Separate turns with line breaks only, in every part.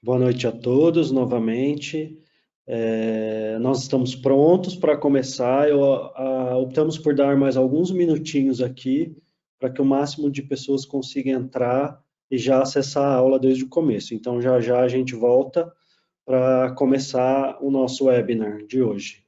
Boa noite a todos novamente. Nós estamos prontos para começar. Optamos por dar mais alguns minutinhos aqui para que o máximo de pessoas consiga entrar e já acessar a aula desde o começo. Então, já já a gente volta para começar o nosso webinar de hoje.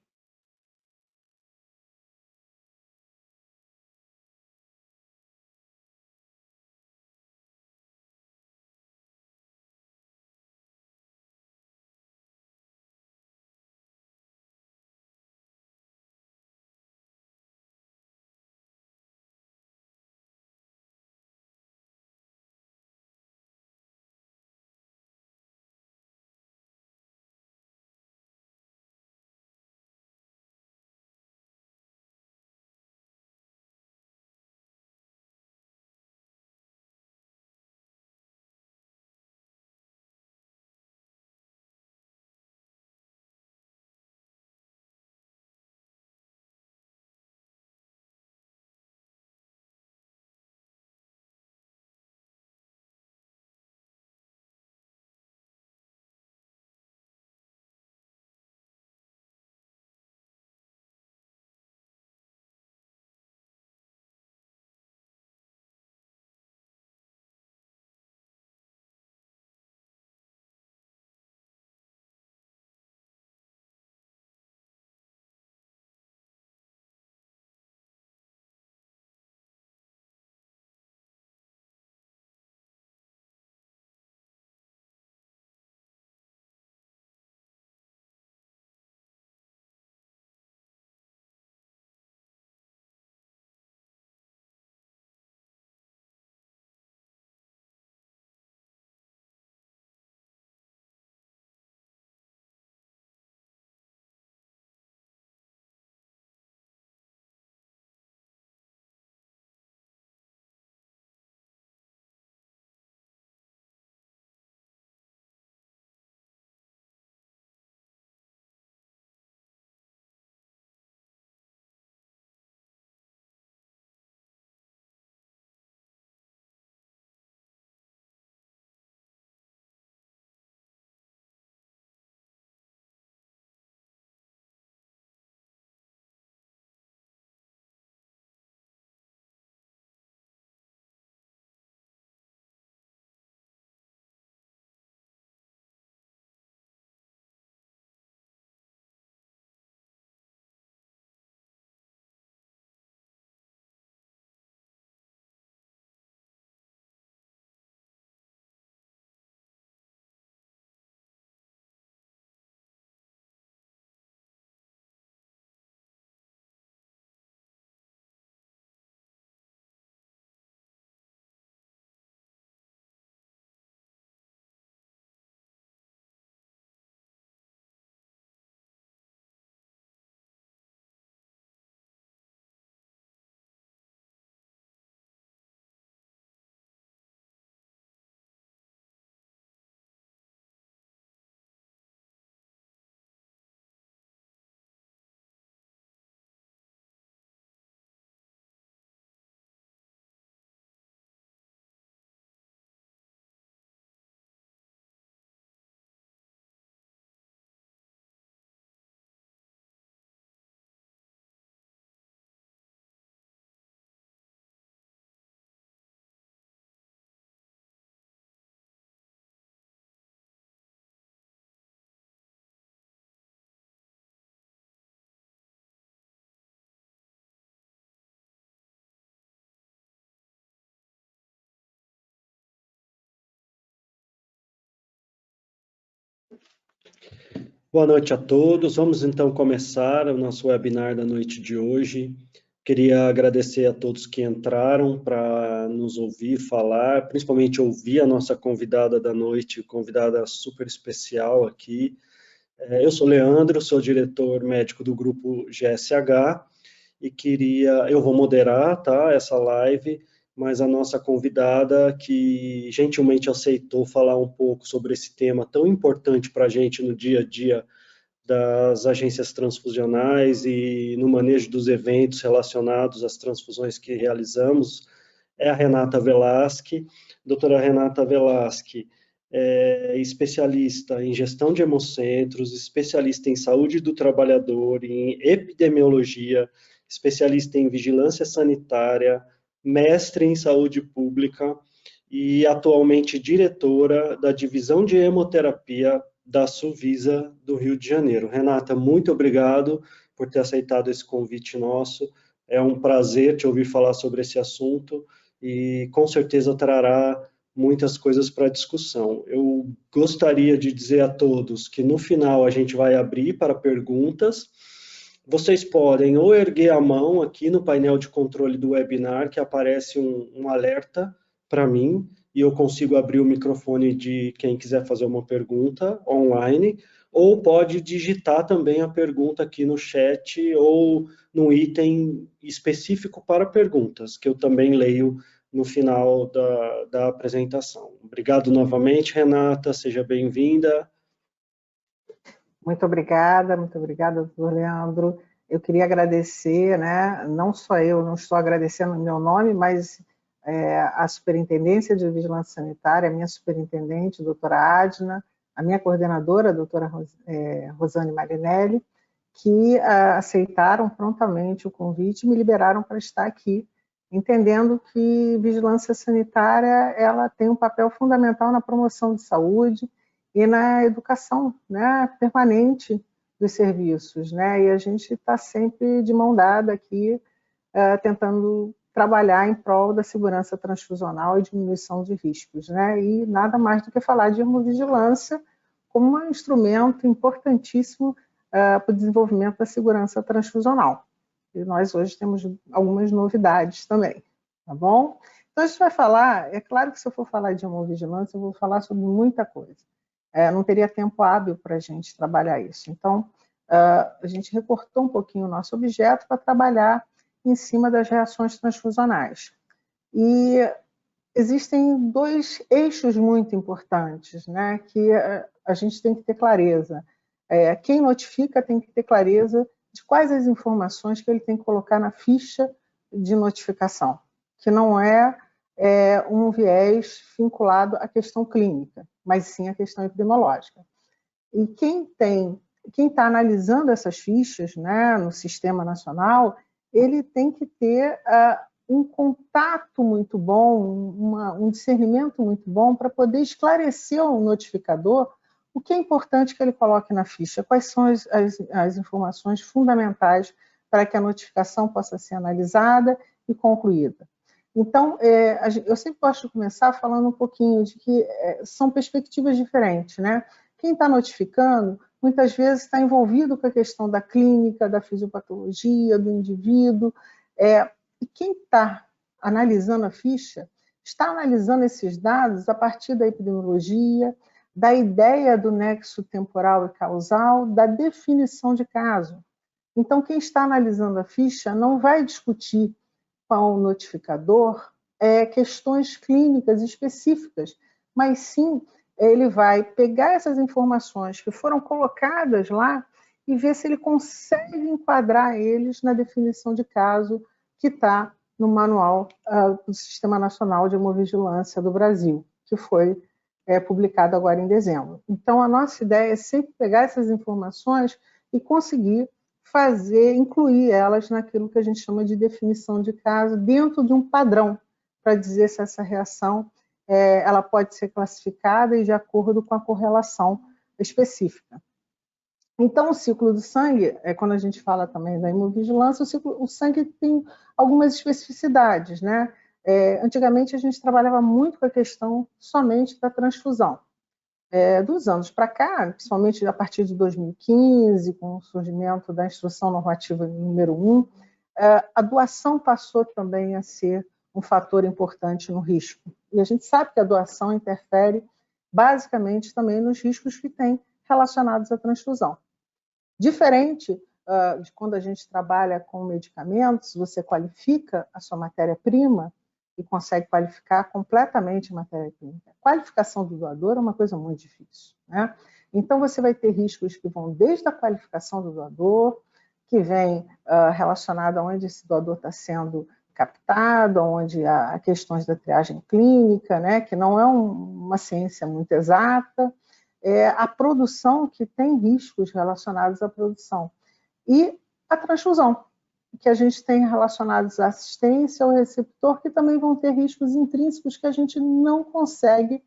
Boa noite a todos. Vamos então começar o nosso webinar da noite de hoje. Queria agradecer a todos que entraram para nos ouvir falar, principalmente ouvir a nossa convidada da noite, convidada super especial aqui. Eu sou Leandro, sou diretor médico do grupo GSH e eu vou moderar, tá, essa live, mas a nossa convidada que gentilmente aceitou falar um pouco sobre esse tema tão importante para a gente no dia a dia das agências transfusionais e no manejo dos eventos relacionados às transfusões que realizamos é a Renata Velasque. Doutora Renata Velasque especialista em gestão de hemocentros, especialista em saúde do trabalhador, em epidemiologia, especialista em vigilância sanitária, mestre em saúde pública e atualmente diretora da divisão de hemoterapia da Suvisa do Rio de Janeiro. Renata, muito obrigado por ter aceitado esse convite nosso. É um prazer te ouvir falar sobre esse assunto e com certeza trará muitas coisas para discussão. Eu gostaria de dizer a todos que no final a gente vai abrir para perguntas. Vocês podem ou erguer a mão aqui no painel de controle do webinar, que aparece um alerta para mim, e eu consigo abrir o microfone de quem quiser fazer uma pergunta online, ou pode digitar também a pergunta aqui no chat ou no item específico para perguntas, que eu também leio no final da apresentação. Obrigado novamente, Renata, seja bem-vinda.
Muito obrigada, doutor Leandro. Eu queria agradecer, né, não só eu, não estou agradecendo em meu nome, mas a Superintendência de Vigilância Sanitária, a minha superintendente, doutora Adna, a minha coordenadora, a doutora Rosane Marinelli, que aceitaram prontamente o convite e me liberaram para estar aqui, entendendo que vigilância sanitária ela tem um papel fundamental na promoção de saúde e na educação, né, permanente dos serviços, né, e a gente está sempre de mão dada aqui, tentando trabalhar em prol da segurança transfusional e diminuição de riscos, né, e nada mais do que falar de hemovigilância como um instrumento importantíssimo para o desenvolvimento da segurança transfusional. E nós hoje temos algumas novidades também, tá bom? Então a gente vai falar, é claro que se eu for falar de hemovigilância, eu vou falar sobre muita coisa. Não teria tempo hábil para a gente trabalhar isso. Então, a gente recortou um pouquinho o nosso objeto para trabalhar em cima das reações transfusionais. E existem dois eixos muito importantes, né, que a gente tem que ter clareza. Quem notifica tem que ter clareza de quais as informações que ele tem que colocar na ficha de notificação, que não é um viés vinculado à questão clínica, mas sim à questão epidemiológica. E quem está analisando essas fichas, né, no Sistema Nacional, ele tem que ter um contato muito bom, um discernimento muito bom para poder esclarecer ao notificador o que é importante que ele coloque na ficha, quais são as informações fundamentais para que a notificação possa ser analisada e concluída. Então, eu sempre gosto de começar falando um pouquinho de que são perspectivas diferentes, né? Quem está notificando, muitas vezes está envolvido com a questão da clínica, da fisiopatologia, do indivíduo, e quem está analisando a ficha, está analisando esses dados a partir da epidemiologia, da ideia do nexo temporal e causal, da definição de caso. Então, quem está analisando a ficha não vai discutir com o notificador questões clínicas específicas, mas sim ele vai pegar essas informações que foram colocadas lá e ver se ele consegue enquadrar eles na definição de caso que está no manual do Sistema Nacional de Hemovigilância do Brasil, que foi publicado agora em dezembro. Então, a nossa ideia é sempre pegar essas informações e conseguir incluir elas naquilo que a gente chama de definição de caso, dentro de um padrão, para dizer se essa reação ela pode ser classificada e de acordo com a correlação específica. Então, o ciclo do sangue, quando a gente fala também da hemovigilância, o sangue tem algumas especificidades, né? Antigamente, a gente trabalhava muito com a questão somente da transfusão. Dos anos para cá, principalmente a partir de 2015, com o surgimento da Instrução Normativa número 1, a doação passou também a ser um fator importante no risco. E a gente sabe que a doação interfere basicamente também nos riscos que tem relacionados à transfusão. Diferente de quando a gente trabalha com medicamentos, você qualifica a sua matéria-prima e consegue qualificar completamente a matéria-prima. A qualificação do doador é uma coisa muito difícil, né? Então, você vai ter riscos que vão desde a qualificação do doador, que vem relacionado a onde esse doador está sendo captado, onde há questões da triagem clínica, né, que não é uma ciência muito exata, a produção, que tem riscos relacionados à produção, e a transfusão, que a gente tem relacionados à assistência ao receptor, que também vão ter riscos intrínsecos que a gente não consegue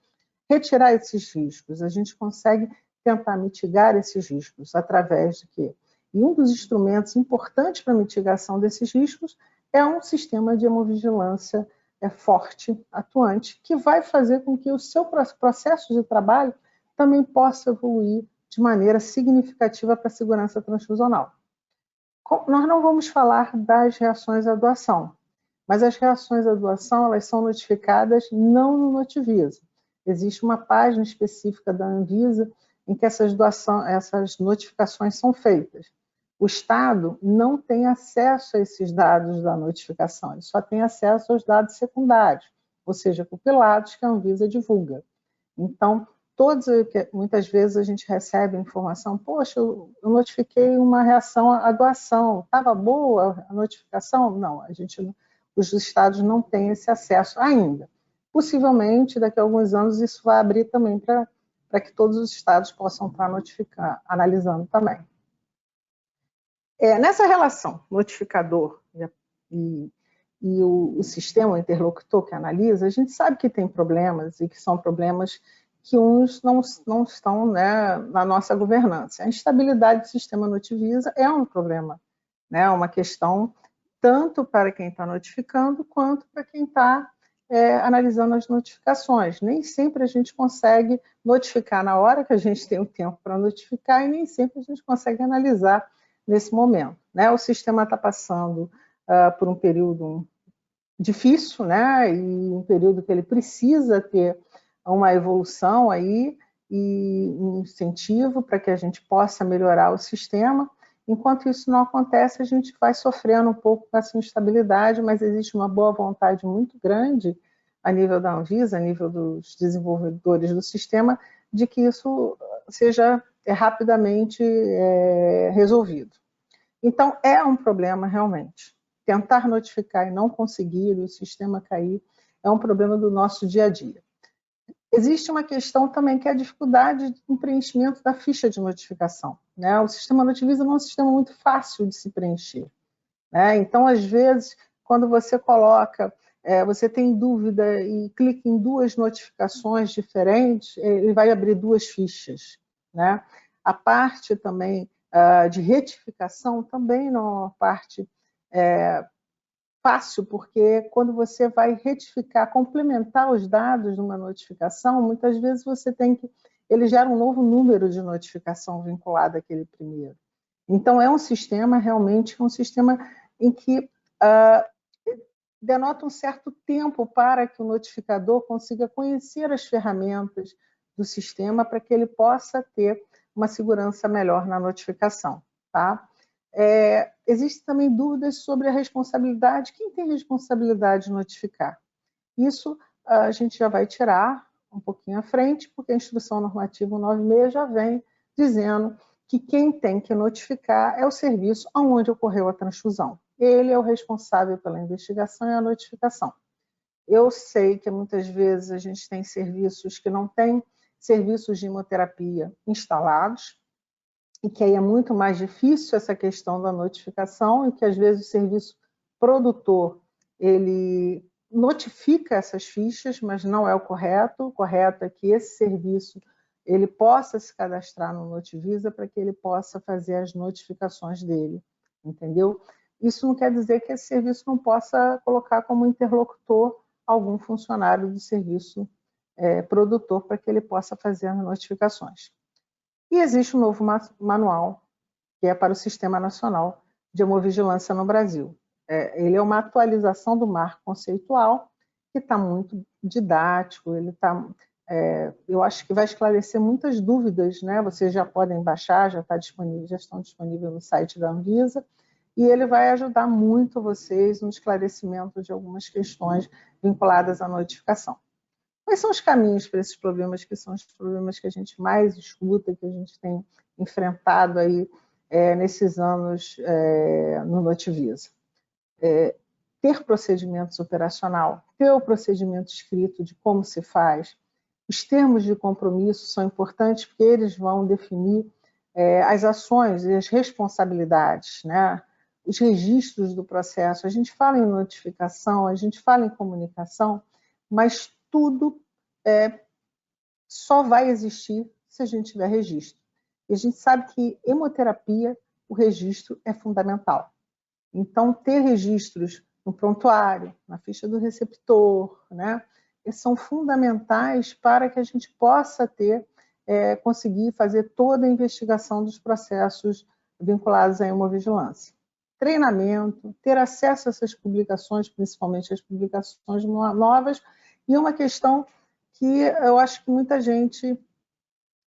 retirar esses riscos, a gente consegue tentar mitigar esses riscos através de quê? E um dos instrumentos importantes para a mitigação desses riscos é um sistema de hemovigilância forte, atuante, que vai fazer com que o seu processo de trabalho também possa evoluir de maneira significativa para a segurança transfusional. Nós não vamos falar das reações à doação, mas as reações à doação, elas são notificadas não no Notivisa. Existe uma página específica da Anvisa em que essas notificações são feitas. O Estado não tem acesso a esses dados da notificação, ele só tem acesso aos dados secundários, ou seja, compilados que a Anvisa divulga. Então, muitas vezes a gente recebe a informação, poxa, eu notifiquei uma reação à doação, estava boa a notificação? Não, os estados não têm esse acesso ainda. Possivelmente, daqui a alguns anos, isso vai abrir também para que todos os estados possam estar analisando também. Nessa relação notificador e o sistema interlocutor que analisa, a gente sabe que tem problemas e que são problemas que uns não estão, né, na nossa governança. A instabilidade do sistema Notivisa é um problema, né, uma questão tanto para quem está notificando quanto para quem está analisando as notificações. Nem sempre a gente consegue notificar na hora que a gente tem o tempo para notificar e nem sempre a gente consegue analisar nesse momento, né? O sistema está passando por um período difícil, né? E um período que ele precisa ter uma evolução aí e um incentivo para que a gente possa melhorar o sistema. Enquanto isso não acontece, a gente vai sofrendo um pouco com essa instabilidade, mas existe uma boa vontade muito grande a nível da Anvisa, a nível dos desenvolvedores do sistema, de que isso seja rapidamente resolvido. Então, é um problema realmente. Tentar notificar e não conseguir, o sistema cair, é um problema do nosso dia a dia. Existe uma questão também que é a dificuldade no preenchimento da ficha de notificação, né? O sistema Notivisa não é um sistema muito fácil de se preencher, né? Então, às vezes, quando você coloca, você tem dúvida e clica em duas notificações diferentes, ele vai abrir duas fichas, né? A parte também de retificação também não é uma parte fácil, porque quando você vai retificar, complementar os dados de uma notificação, muitas vezes ele gera um novo número de notificação vinculado àquele primeiro. Então, é um sistema realmente, um sistema em que denota um certo tempo para que o notificador consiga conhecer as ferramentas do sistema para que ele possa ter uma segurança melhor na notificação, tá? Existem também dúvidas sobre a responsabilidade. Quem tem responsabilidade de notificar? Isso a gente já vai tirar um pouquinho à frente, porque a Instrução Normativa 196 já vem dizendo que quem tem que notificar é o serviço onde ocorreu a transfusão. Ele é o responsável pela investigação e a notificação. Eu sei que muitas vezes a gente tem serviços que não têm serviços de hemoterapia instalados, e que aí é muito mais difícil essa questão da notificação, e que às vezes o serviço produtor, ele notifica essas fichas, mas não é o correto. O correto é que esse serviço ele possa se cadastrar no Notivisa para que ele possa fazer as notificações dele, entendeu? Isso não quer dizer que esse serviço não possa colocar como interlocutor algum funcionário do serviço produtor para que ele possa fazer as notificações. E existe um novo manual, que é para o Sistema Nacional de Hemovigilância no Brasil. Ele é uma atualização do marco conceitual, que está muito didático, eu acho que vai esclarecer muitas dúvidas, né? Vocês já podem baixar, já estão disponíveis no site da Anvisa, e ele vai ajudar muito vocês no esclarecimento de algumas questões vinculadas à notificação. Quais são os caminhos para esses problemas, que são os problemas que a gente mais escuta, que a gente tem enfrentado aí nesses anos no Notivisa? ter procedimentos operacional, ter o procedimento escrito de como se faz. Os termos de compromisso são importantes porque eles vão definir as ações e as responsabilidades, né? Os registros do processo. A gente fala em notificação, a gente fala em comunicação, mas tudo só vai existir se a gente tiver registro. E a gente sabe que hemoterapia, o registro é fundamental. Então, ter registros no prontuário, na ficha do receptor, né, são fundamentais para que a gente possa conseguir fazer toda a investigação dos processos vinculados à hemovigilância. Treinamento, ter acesso a essas publicações, principalmente as publicações novas, e uma questão que eu acho que muita gente,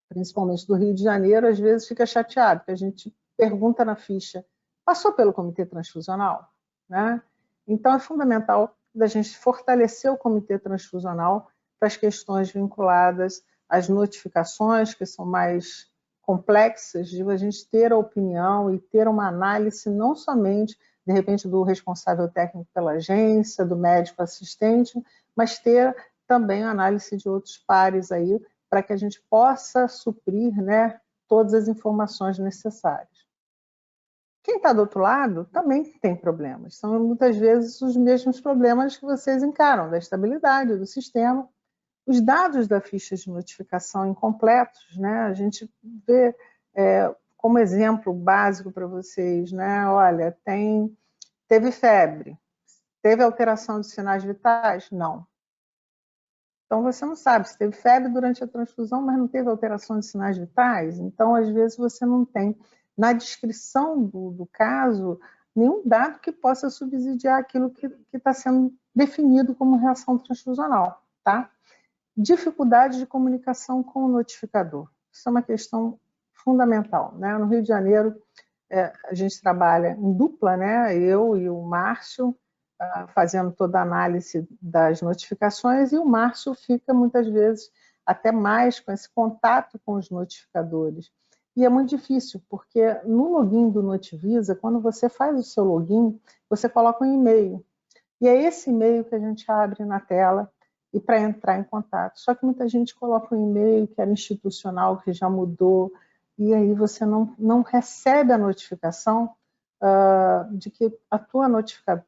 principalmente do Rio de Janeiro, às vezes fica chateado, porque a gente pergunta na ficha, passou pelo comitê transfusional? Né? Então, é fundamental da gente fortalecer o comitê transfusional para as questões vinculadas às notificações, que são mais complexas, de a gente ter a opinião e ter uma análise não somente, de repente, do responsável técnico pela agência, do médico assistente, mas ter também a análise de outros pares aí, para que a gente possa suprir, né, todas as informações necessárias. Quem está do outro lado também tem problemas. São muitas vezes os mesmos problemas que vocês encaram, da estabilidade do sistema. Os dados da ficha de notificação incompletos, né? A gente vê como exemplo básico para vocês, né? Olha, teve febre, teve alteração de sinais vitais? Não. Então, você não sabe se teve febre durante a transfusão, mas não teve alteração de sinais vitais. Então, às vezes, você não tem, na descrição do caso, nenhum dado que possa subsidiar aquilo que está sendo definido como reação transfusional. Tá? Dificuldade de comunicação com o notificador. Isso é uma questão fundamental. Né? No Rio de Janeiro, a gente trabalha em dupla, né? Eu e o Márcio, fazendo toda a análise das notificações, e o Márcio fica, muitas vezes, até mais com esse contato com os notificadores. E é muito difícil, porque no login do Notivisa, quando você faz o seu login, você coloca um e-mail. E é esse e-mail que a gente abre na tela e para entrar em contato. Só que muita gente coloca um e-mail que era institucional, que já mudou, e aí você não recebe a notificação de que a tua notificação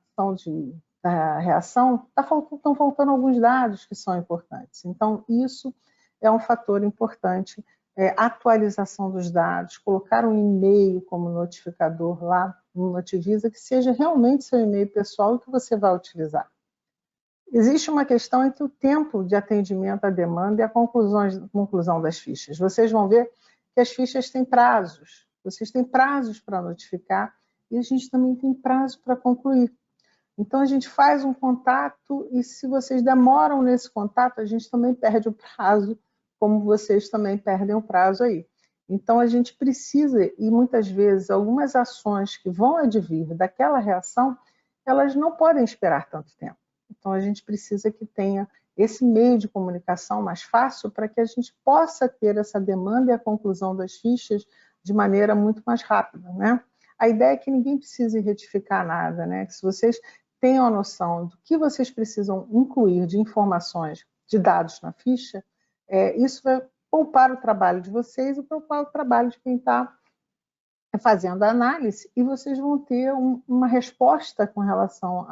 da reação, estão faltando alguns dados que são importantes. Então, isso é um fator importante, atualização dos dados, colocar um e-mail como notificador lá no Notivisa, que seja realmente seu e-mail pessoal que você vai utilizar. Existe uma questão entre o tempo de atendimento à demanda e a conclusão das fichas. Vocês vão ver que as fichas têm prazos. Vocês têm prazos para notificar e a gente também tem prazo para concluir. Então, a gente faz um contato e se vocês demoram nesse contato, a gente também perde o prazo, como vocês também perdem o prazo aí. Então, a gente precisa, e muitas vezes, algumas ações que vão advir daquela reação, elas não podem esperar tanto tempo. Então, a gente precisa que tenha esse meio de comunicação mais fácil para que a gente possa ter essa demanda e a conclusão das fichas de maneira muito mais rápida, né? A ideia é que ninguém precise retificar nada, né? Que se vocês tenham a noção do que vocês precisam incluir de informações, de dados na ficha, isso vai poupar o trabalho de vocês e poupar o trabalho de quem está fazendo a análise, e vocês vão ter uma resposta com relação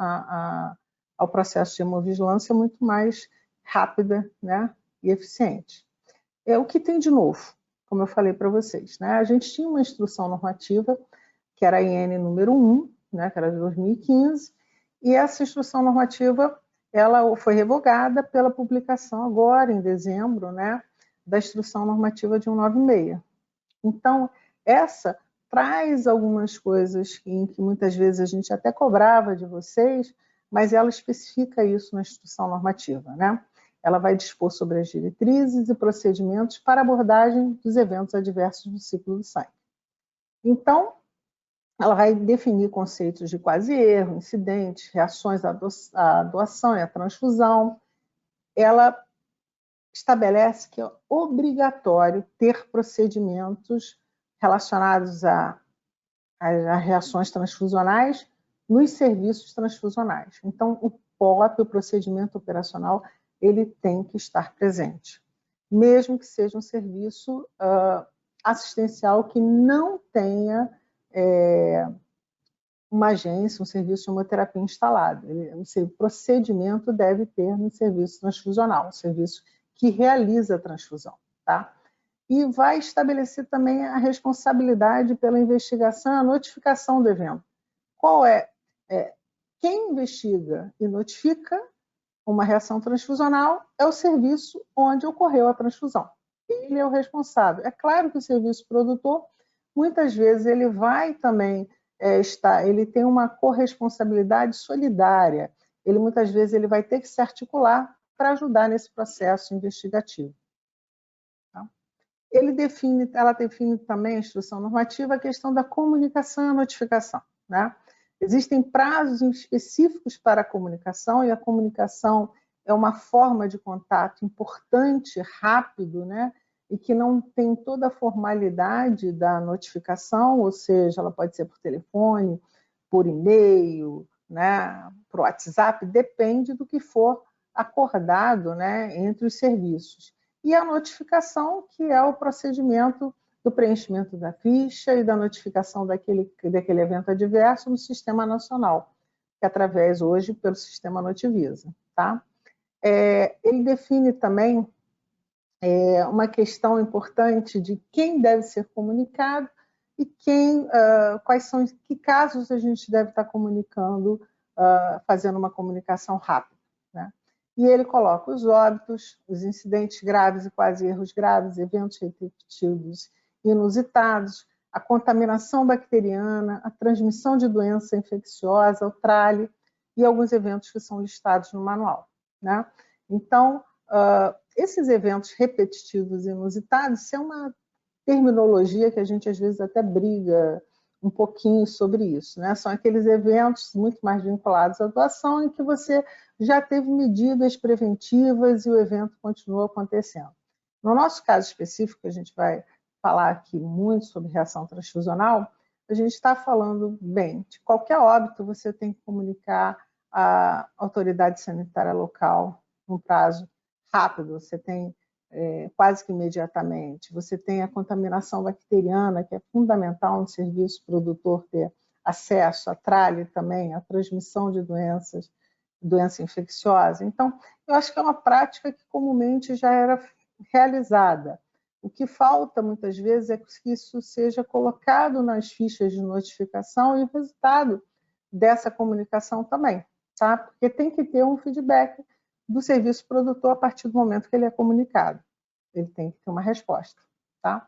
ao processo de hemovigilância muito mais rápida, né, e eficiente. O que tem de novo, como eu falei para vocês, né? A gente tinha uma instrução normativa, que era a IN número 1, né, que era de 2015, e essa instrução normativa ela foi revogada pela publicação agora, em dezembro, né, da instrução normativa de 196. Então, essa traz algumas coisas em que muitas vezes a gente até cobrava de vocês, mas ela especifica isso na instrução normativa, né? Ela vai dispor sobre as diretrizes e procedimentos para abordagem dos eventos adversos do ciclo do sangue. Então, ela vai definir conceitos de quase erro, incidentes, reações à doação e à transfusão. Ela estabelece que é obrigatório ter procedimentos relacionados a reações transfusionais nos serviços transfusionais. Então, o POP, o procedimento operacional, ele tem que estar presente, mesmo que seja um serviço assistencial que não tenha uma agência, um serviço de hemoterapia instalado. O procedimento deve ter no serviço transfusional, um serviço que realiza a transfusão, tá? E vai estabelecer também a responsabilidade pela investigação e a notificação do evento. Qual é? Quem investiga e notifica uma reação transfusional é o serviço onde ocorreu a transfusão. Ele é o responsável. É claro que o serviço produtor, muitas vezes, ele vai também ele tem uma corresponsabilidade solidária. Ele, muitas vezes, ele vai ter que se articular para ajudar nesse processo investigativo. Tá? Ela define também, a instrução normativa, a questão da comunicação e a notificação. Né? Existem prazos específicos para a comunicação, e a comunicação é uma forma de contato importante, rápido, né? E que não tem toda a formalidade da notificação, ou seja, ela pode ser por telefone, por e-mail, né? Por WhatsApp, depende do que for acordado, né? Entre os serviços. E a notificação, que é o procedimento do preenchimento da ficha e da notificação daquele evento adverso no Sistema Nacional, que é através hoje pelo Sistema Notivisa. Tá? Ele define também uma questão importante de quem deve ser comunicado e que casos a gente deve estar comunicando, fazendo uma comunicação rápida. Né? E ele coloca os óbitos, os incidentes graves e quase erros graves, eventos repetidos inusitados, a contaminação bacteriana, a transmissão de doença infecciosa, o trale e alguns eventos que são listados no manual. Né? Então, esses eventos repetitivos e inusitados, isso é uma terminologia que a gente às vezes até briga um pouquinho sobre isso. Né? São aqueles eventos muito mais vinculados à doação em que você já teve medidas preventivas e o evento continuou acontecendo. No nosso caso específico, a gente vai falar aqui muito sobre reação transfusional, a gente está falando, bem, de qualquer óbito você tem que comunicar à autoridade sanitária local num prazo rápido, você tem quase que imediatamente, você tem a contaminação bacteriana, que é fundamental no serviço produtor ter acesso, a trale também, a transmissão de doença infecciosa. Então, eu acho que é uma prática que comumente já era realizada. O que falta, muitas vezes, é que isso seja colocado nas fichas de notificação e o resultado dessa comunicação também, tá? Porque tem que ter um feedback do serviço produtor a partir do momento que ele é comunicado. Ele tem que ter uma resposta, tá?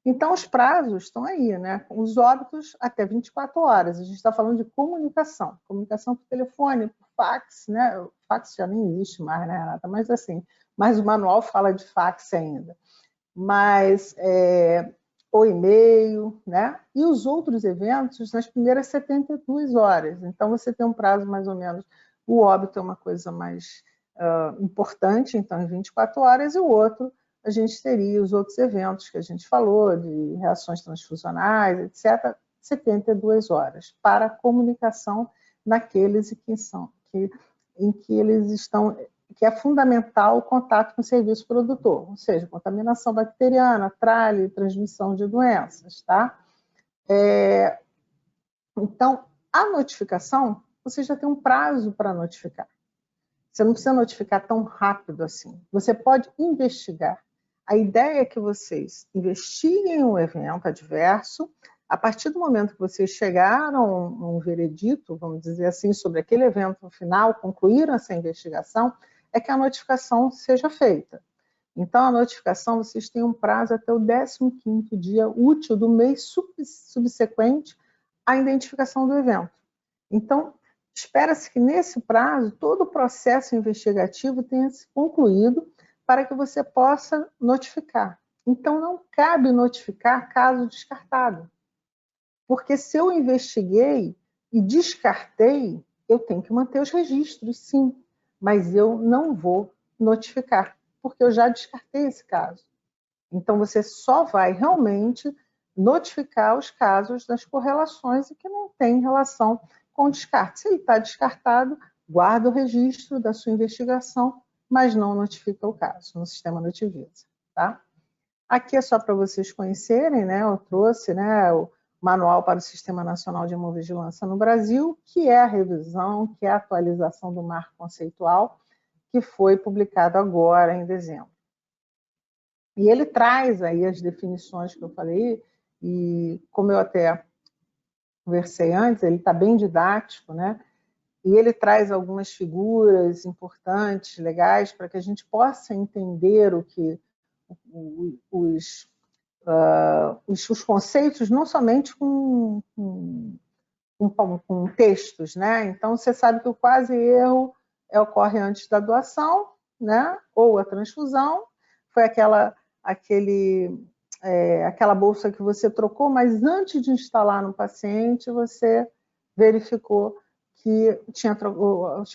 Então, os prazos estão aí, né? Os óbitos até 24 horas. A gente está falando de comunicação por telefone, por fax, né? O fax já nem existe mais, né, Renata? Mas assim, mas o manual fala de fax ainda. Mas o e-mail, né? E os outros eventos nas primeiras 72 horas. Então, você tem um prazo mais ou menos. O óbito é uma coisa mais importante, então, em 24 horas, e o outro, a gente teria os outros eventos que a gente falou, de reações transfusionais, etc., 72 horas, para comunicação naqueles em que eles estão, que é fundamental o contato com o serviço produtor, ou seja, contaminação bacteriana, trale, transmissão de doenças, tá? Então, a notificação, você já tem um prazo para notificar. Você não precisa notificar tão rápido assim. Você pode investigar. A ideia é que vocês investiguem um evento adverso. A partir do momento que vocês chegaram a um veredito, vamos dizer assim, sobre aquele evento no final, concluíram essa investigação, é que a notificação seja feita. Então, a notificação, vocês têm um prazo até o 15º dia útil do mês subsequente à identificação do evento. Então, espera-se que nesse prazo todo o processo investigativo tenha se concluído para que você possa notificar. Então, não cabe notificar caso descartado. Porque se eu investiguei e descartei, eu tenho que manter os registros, sim, mas eu não vou notificar, porque eu já descartei esse caso. Então, você só vai realmente notificar os casos das correlações e que não tem relação com descarte. Se ele está descartado, guarda o registro da sua investigação, mas não notifica o caso no sistema Notivisa, tá? Aqui é só para vocês conhecerem, né? Eu trouxe, né, o Manual para o Sistema Nacional de Hemovigilância no Brasil, que é a revisão, que é a atualização do marco conceitual, que foi publicado agora em dezembro. E ele traz aí as definições que eu falei, e como eu até conversei antes, ele está bem didático, né? E ele traz algumas figuras importantes, legais, para que a gente possa entender o que os conceitos, não somente com textos, né? Então, você sabe que o quase erro ocorre antes da doação, né? Ou a transfusão, foi aquela bolsa que você trocou, mas antes de instalar no paciente, você verificou que tinha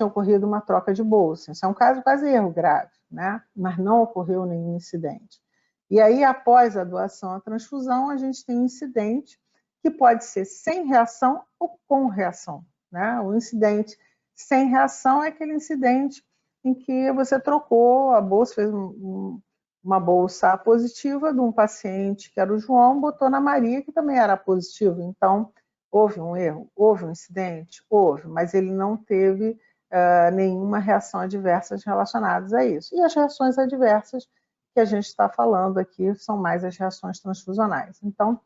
ocorrido uma troca de bolsa. Isso é um caso quase erro grave, né? Mas não ocorreu nenhum incidente. E aí, após a doação à transfusão, a gente tem um incidente que pode ser sem reação ou com reação, né? O incidente sem reação é aquele incidente em que você trocou a bolsa, fez uma bolsa positiva de um paciente que era o João, botou na Maria, que também era positivo. Então, houve um erro, houve um incidente, houve, mas ele não teve nenhuma reação adversa relacionada a isso. E as reações adversas que a gente está falando aqui são mais as reações transfusionais. Então,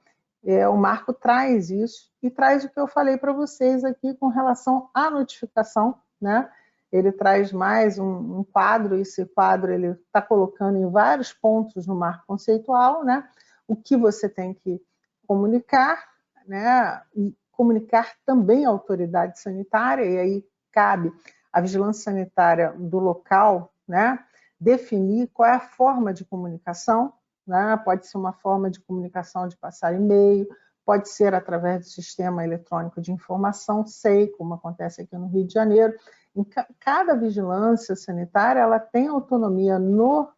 o marco traz isso e traz o que eu falei para vocês aqui com relação à notificação, né? Ele traz mais um quadro, esse quadro ele está colocando em vários pontos no marco conceitual, né? O que você tem que comunicar, né? E comunicar também à autoridade sanitária, e aí cabe a vigilância sanitária do local, né? Definir qual é a forma de comunicação, né? Pode ser uma forma de comunicação de passar e-mail, pode ser através do sistema eletrônico de informação, SEI, como acontece aqui no Rio de Janeiro. Em cada vigilância sanitária, ela tem autonomia no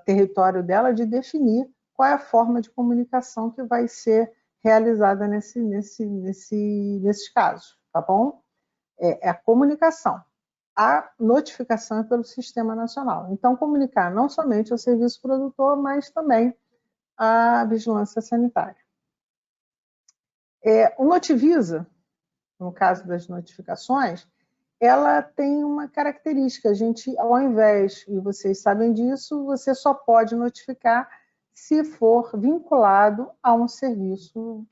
território dela de definir qual é a forma de comunicação que vai ser realizada nesses casos, tá bom? É a comunicação. A notificação é pelo Sistema Nacional. Então, comunicar não somente ao serviço produtor, mas também à vigilância sanitária. O Notivisa, no caso das notificações, ela tem uma característica. A gente, ao invés, e vocês sabem disso, você só pode notificar se for vinculado a um serviço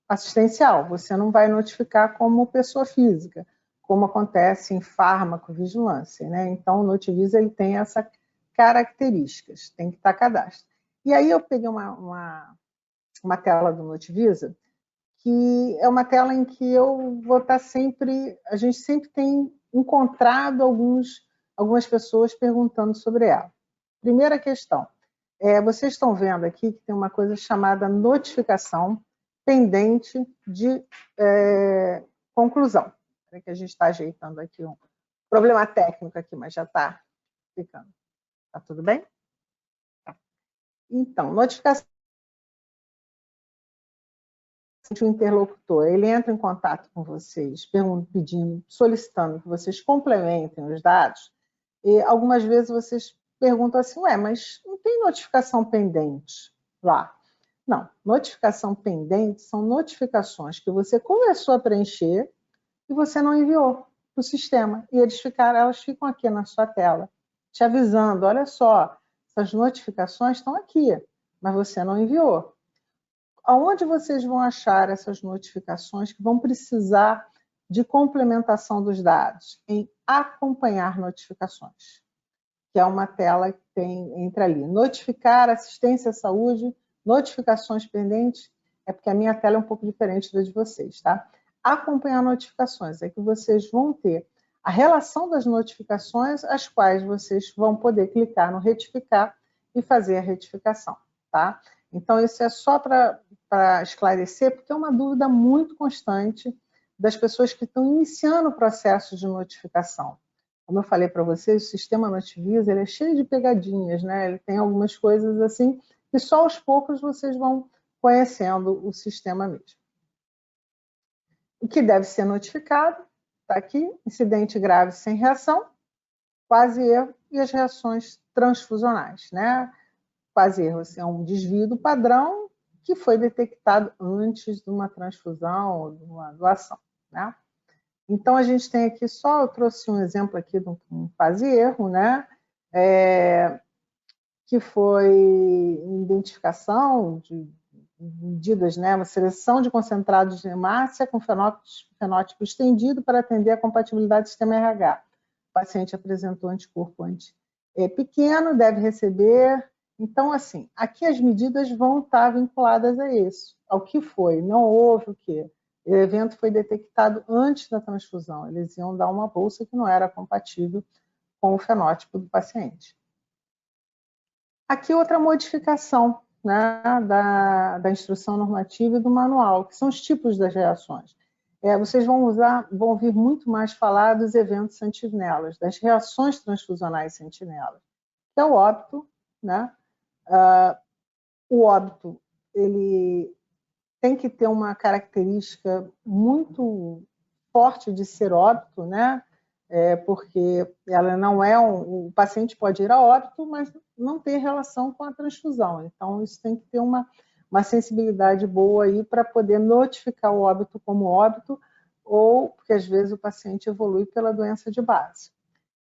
assistencial. Você não vai notificar como pessoa física, como acontece em farmacovigilância, né? Então, o Notivisa ele tem essas características, tem que estar cadastro. E aí eu peguei uma tela do Notivisa, que é uma tela em que eu vou estar sempre... A gente sempre tem encontrado algumas pessoas perguntando sobre ela. Primeira questão, vocês estão vendo aqui que tem uma coisa chamada notificação pendente de conclusão. Que a gente está ajeitando aqui um problema técnico aqui, mas já está ficando. Tá tudo bem? Tá. Então, notificação. O interlocutor, ele entra em contato com vocês, pedindo, solicitando que vocês complementem os dados, e algumas vezes vocês perguntam assim, mas não tem notificação pendente lá? Não, notificação pendente são notificações que você começou a preencher e você não enviou para o sistema. E elas ficam aqui na sua tela, te avisando, olha só, essas notificações estão aqui, mas você não enviou. Aonde vocês vão achar essas notificações que vão precisar de complementação dos dados? Em acompanhar notificações, que é uma tela que entra ali. Notificar assistência à saúde, notificações pendentes, é porque a minha tela é um pouco diferente da de vocês, tá? Acompanhar notificações, é que vocês vão ter a relação das notificações, as quais vocês vão poder clicar no retificar e fazer a retificação, tá? Então, isso é só para esclarecer, porque é uma dúvida muito constante das pessoas que estão iniciando o processo de notificação. Como eu falei para vocês, o sistema Notivisa ele é cheio de pegadinhas, né? Ele tem algumas coisas assim que só aos poucos vocês vão conhecendo o sistema mesmo. O que deve ser notificado, está aqui, incidente grave sem reação, quase erro e as reações transfusionais, né? Quase erro assim, é um desvio do padrão que foi detectado antes de uma transfusão ou de uma doação, né? Então, a gente tem aqui só, eu trouxe um exemplo aqui de um quase erro, né? Que foi identificação de medidas, né? Uma seleção de concentrados de hemácia com fenótipo estendido para atender a compatibilidade do sistema RH. O paciente apresentou anticorpo pequeno, deve receber. Então, assim, aqui as medidas vão estar vinculadas a isso, ao que foi. Não houve o quê? O evento foi detectado antes da transfusão. Eles iam dar uma bolsa que não era compatível com o fenótipo do paciente. Aqui outra modificação, né, da instrução normativa e do manual, que são os tipos das reações. Vocês vão ouvir muito mais falar dos eventos sentinelas, das reações transfusionais sentinelas, que é o óbito, né? O óbito, ele tem que ter uma característica muito forte de ser óbito, né? Porque ela não é o paciente pode ir a óbito, mas não ter relação com a transfusão. Então, isso tem que ter uma sensibilidade boa aí para poder notificar o óbito como óbito, ou porque às vezes o paciente evolui pela doença de base.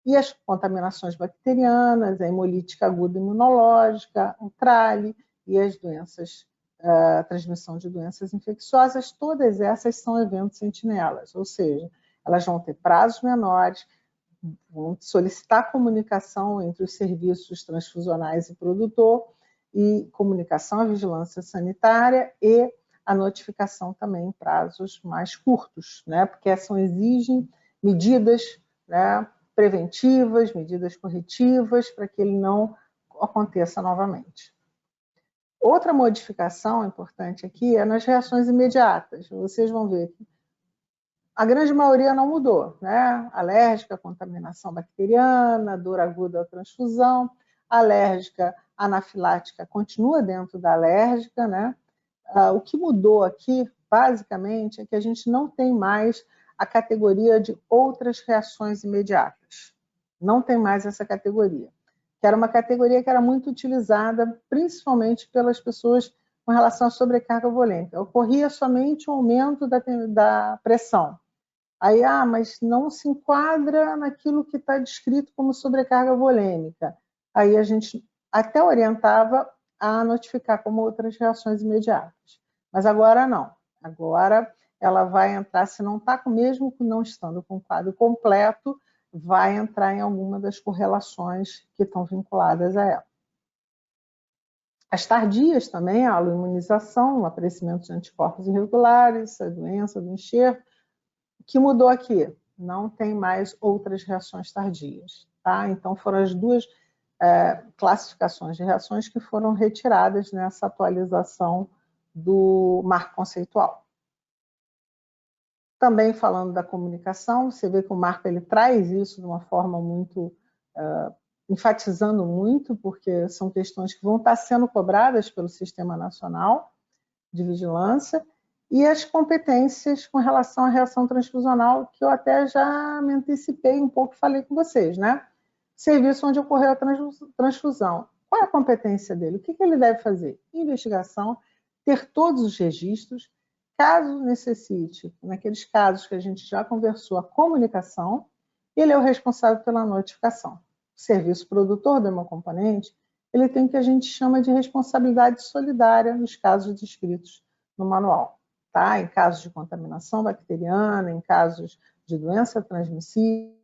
E as contaminações bacterianas, a hemolítica aguda imunológica, o trale e as doenças, a transmissão de doenças infecciosas, todas essas são eventos sentinelas, ou seja, elas vão ter prazos menores, vão solicitar comunicação entre os serviços transfusionais e produtor, e comunicação à vigilância sanitária e a notificação também em prazos mais curtos, né? Porque exigem medidas, né, preventivas, medidas corretivas, para que ele não aconteça novamente. Outra modificação importante aqui é nas reações imediatas. Vocês vão ver que a grande maioria não mudou, né? Alérgica, contaminação bacteriana, dor aguda à transfusão, alérgica, anafilática continua dentro da alérgica, né? O que mudou aqui, basicamente, é que a gente não tem mais a categoria de outras reações imediatas. Não tem mais essa categoria. Que era uma categoria que era muito utilizada, principalmente pelas pessoas com relação à sobrecarga volêmica. Ocorria somente um aumento da pressão. Aí, mas não se enquadra naquilo que está descrito como sobrecarga volêmica. Aí a gente até orientava a notificar como outras reações imediatas. Mas agora não. Agora ela vai entrar, se não está, mesmo não estando com o quadro completo, vai entrar em alguma das correlações que estão vinculadas a ela. As tardias também, a aloimunização, o aparecimento de anticorpos irregulares, a doença do enxerto. O que mudou aqui? Não tem mais outras reações tardias. Tá? Então, foram as duas classificações de reações que foram retiradas nessa atualização do marco conceitual. Também falando da comunicação, você vê que o marco ele traz isso de uma forma muito, enfatizando muito, porque são questões que vão estar sendo cobradas pelo Sistema Nacional de Vigilância, e as competências com relação à reação transfusional, que eu até já me antecipei um pouco, falei com vocês, né? Serviço onde ocorreu a transfusão. Qual é a competência dele? O que ele deve fazer? Investigação, ter todos os registros, caso necessite, naqueles casos que a gente já conversou, a comunicação, ele é o responsável pela notificação. O serviço produtor do hemocomponente, ele tem o que a gente chama de responsabilidade solidária nos casos descritos no manual. Tá? Em casos de contaminação bacteriana, em casos de doença transmissível.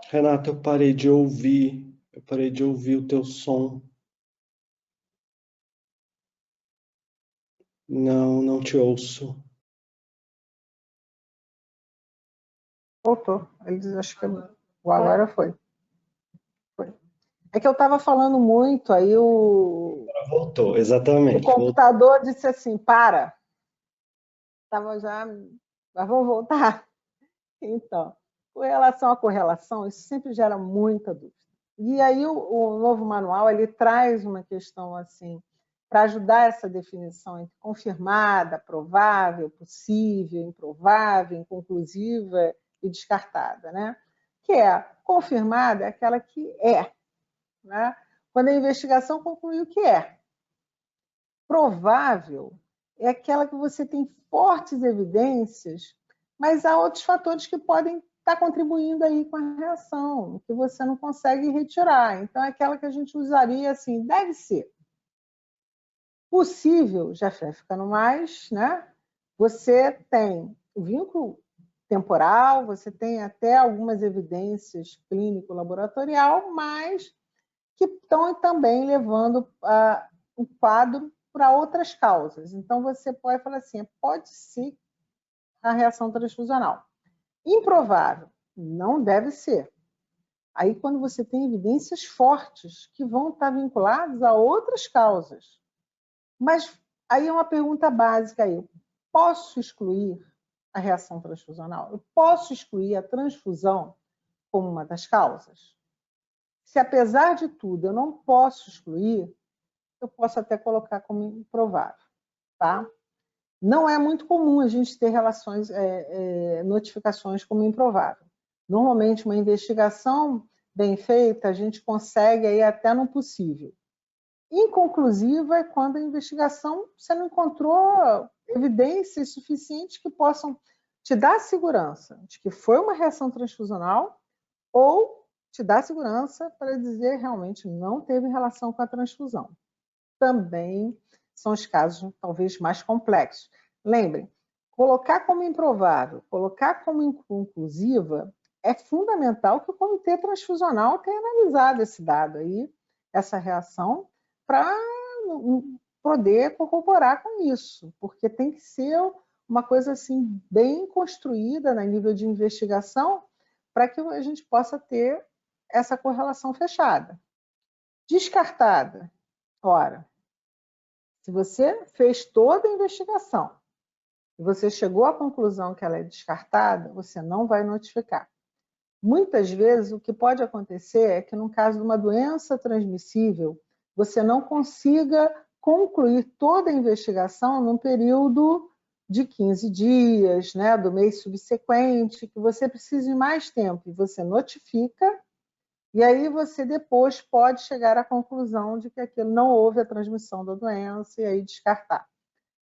Renata, eu parei de ouvir o teu som. Não te ouço.
Voltou. Eles acho que o agora foi. É que eu estava falando muito, aí
Voltou, exatamente.
O computador disse assim, estava já, mas vamos voltar. Então, Com relação à correlação, isso sempre gera muita dúvida. E aí o novo manual ele traz uma questão assim, para ajudar essa definição entre confirmada, provável, possível, improvável, inconclusiva e descartada, né? Que é confirmada é aquela que é, né? Quando a investigação concluiu que é. Provável é aquela que você tem fortes evidências, mas há outros fatores que podem estar contribuindo aí com a reação, que você não consegue retirar. Então, é aquela que a gente usaria assim, deve ser. Possível, já vai ficando mais, né? Você tem o vínculo temporal, você tem até algumas evidências clínico-laboratorial, mas que estão também levando o quadro para outras causas. Então, você pode falar assim, pode ser a reação transfusional. Improvável, não deve ser. Aí, quando você tem evidências fortes que vão estar vinculadas a outras causas. Mas aí é uma pergunta básica aí. Posso excluir a reação transfusional? Eu posso excluir a transfusão como uma das causas? Se, apesar de tudo, eu não posso excluir, eu posso até colocar como improvável, tá? Não é muito comum a gente ter notificações como improvável. Normalmente, uma investigação bem feita, a gente consegue ir até no possível. Inconclusiva é quando a investigação você não encontrou evidências suficientes que possam te dar segurança de que foi uma reação transfusional ou te dar segurança para dizer realmente não teve relação com a transfusão. Também são os casos talvez mais complexos. Lembrem, colocar como improvável, colocar como inconclusiva, é fundamental que o comitê transfusional tenha analisado esse dado aí, essa reação, para poder corroborar com isso, porque tem que ser uma coisa assim bem construída no nível de investigação para que a gente possa ter essa correlação fechada. Descartada. Ora, se você fez toda a investigação e você chegou à conclusão que ela é descartada, você não vai notificar. Muitas vezes, o que pode acontecer é que, no caso de uma doença transmissível, você não consiga concluir toda a investigação num período de 15 dias, né, do mês subsequente, que você precise de mais tempo, e você notifica, e aí você depois pode chegar à conclusão de que aquilo não houve a transmissão da doença e aí descartar.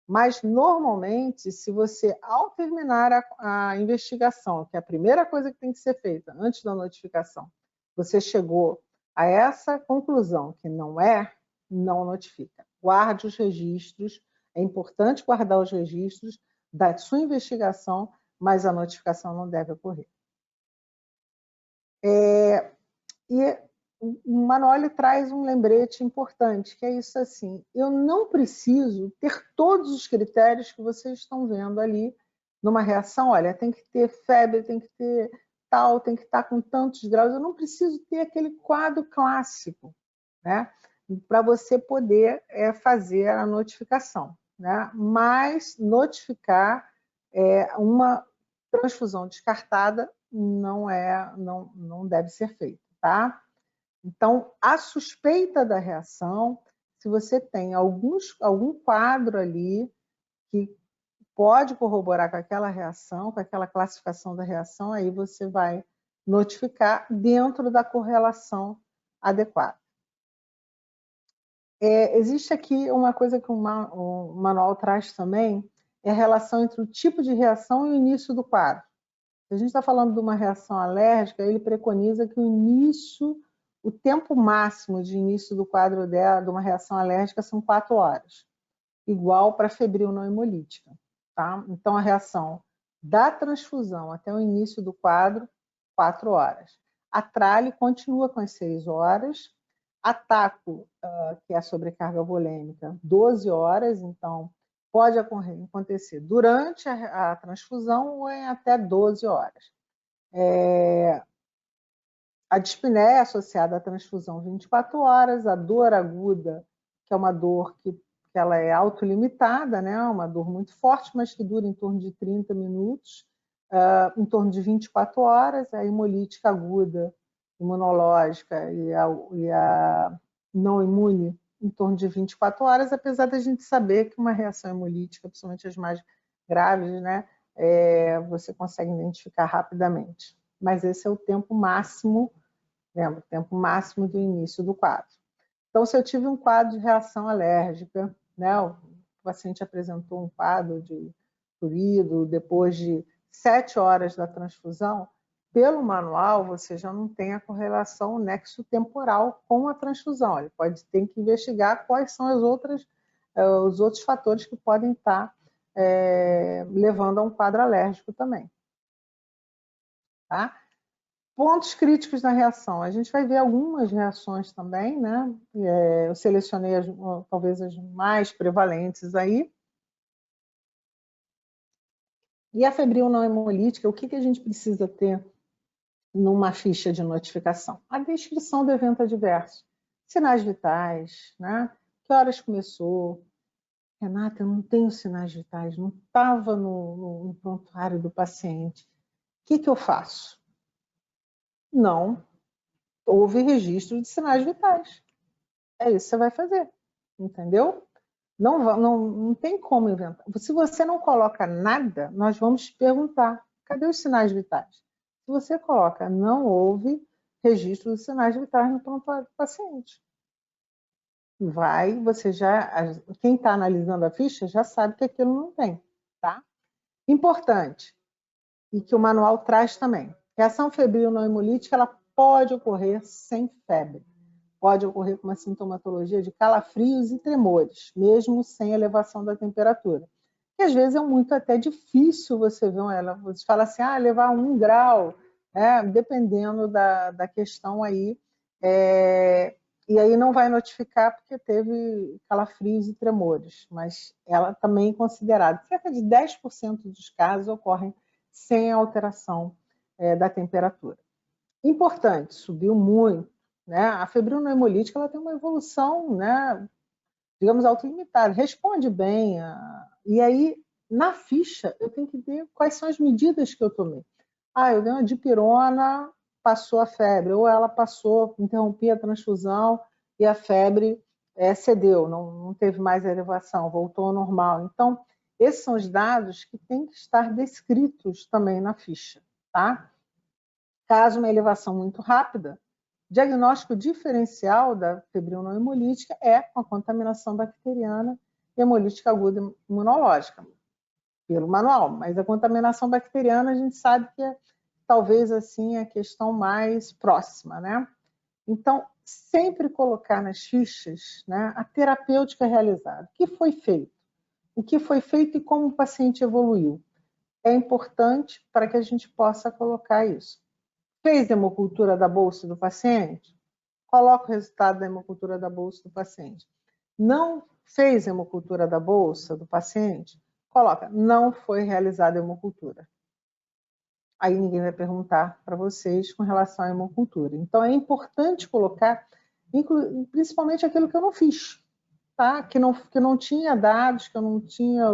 Mas, normalmente, se você, ao terminar a investigação, que é a primeira coisa que tem que ser feita antes da notificação, você chegou a essa conclusão que não notifica. Guarde os registros, é importante guardar os registros da sua investigação, mas a notificação não deve ocorrer. E o manual traz um lembrete importante, que é isso assim, eu não preciso ter todos os critérios que vocês estão vendo ali numa reação, olha, tem que ter febre, tem que ter tal, tem que estar com tantos graus, eu não preciso ter aquele quadro clássico, né, para você poder fazer a notificação, né, mas notificar uma transfusão descartada não deve ser feita, tá? Então, a suspeita da reação, se você tem algum quadro ali que pode corroborar com aquela reação, com aquela classificação da reação, aí você vai notificar dentro da correlação adequada. Existe aqui uma coisa que o manual traz também, é a relação entre o tipo de reação e o início do quadro. Se a gente está falando de uma reação alérgica, ele preconiza que o tempo máximo de início do quadro dela, de uma reação alérgica, são 4 horas, igual para a febril não hemolítica. Tá? Então, a reação da transfusão até o início do quadro, 4 horas. A trale continua com as 6 horas. A TACO, que é a sobrecarga volêmica, 12 horas, então pode acontecer durante a transfusão ou em até 12 horas. A dispneia é associada à transfusão 24 horas, a dor aguda, que é uma dor que ela é autolimitada, né? Uma dor muito forte, mas que dura em torno de 30 minutos, em torno de 24 horas, a hemolítica aguda, imunológica e a não imune em torno de 24 horas, apesar da gente saber que uma reação hemolítica, principalmente as mais graves, né, você consegue identificar rapidamente. Mas esse é o tempo máximo, lembra, o tempo máximo do início do quadro. Então, se eu tive um quadro de reação alérgica, né, o paciente apresentou um quadro de prurido depois de 7 horas da transfusão, pelo manual você já não tem a correlação, o nexo temporal com a transfusão. Ele ter que investigar quais são os outros fatores que podem estar levando a um quadro alérgico também. Tá? Pontos críticos na reação. A gente vai ver algumas reações também, né? Eu selecionei talvez as mais prevalentes aí. E a febril não hemolítica, o que a gente precisa ter numa ficha de notificação? A descrição do evento adverso. Sinais vitais, né? Que horas começou? Renata, eu não tenho sinais vitais, não estava no prontuário do paciente. O que eu faço? Não houve registro de sinais vitais. É isso que você vai fazer, entendeu? Não tem como inventar. Se você não coloca nada, nós vamos te perguntar, cadê os sinais vitais? Se você coloca, não houve registro de sinais vitais no prontuário do paciente. Quem está analisando a ficha já sabe que aquilo não tem, tá? Importante, e que o manual traz também, reação febril não hemolítica, ela pode ocorrer sem febre. Pode ocorrer com uma sintomatologia de calafrios e tremores, mesmo sem elevação da temperatura. E às vezes é muito até difícil você ver ela. Você fala assim, levar 1 grau, dependendo da questão aí. E aí não vai notificar porque teve calafrios e tremores, mas ela também é considerada. Cerca de 10% dos casos ocorrem sem alteração da temperatura. Importante, subiu muito. Né? A febril não hemolítica ela tem uma evolução, né, digamos, autolimitada, responde bem. E aí, na ficha, eu tenho que ver quais são as medidas que eu tomei. Eu dei uma dipirona, passou a febre, ou ela passou, interrompi a transfusão e a febre cedeu, não teve mais elevação, voltou ao normal. Então, esses são os dados que têm que estar descritos também na ficha. Tá? Caso uma elevação muito rápida, diagnóstico diferencial da febril não hemolítica é com a contaminação bacteriana hemolítica aguda imunológica, pelo manual. Mas a contaminação bacteriana a gente sabe que é talvez assim a questão mais próxima, né? Então, sempre colocar nas fichas, né, a terapêutica realizada. O que foi feito? O que foi feito e como o paciente evoluiu? É importante para que a gente possa colocar isso. Fez hemocultura da bolsa do paciente? Coloca o resultado da hemocultura da bolsa do paciente. Não fez hemocultura da bolsa do paciente? Coloca, não foi realizada hemocultura. Aí ninguém vai perguntar para vocês com relação à hemocultura. Então é importante colocar, principalmente aquilo que eu não fiz, tá? Que não tinha dados, que eu não tinha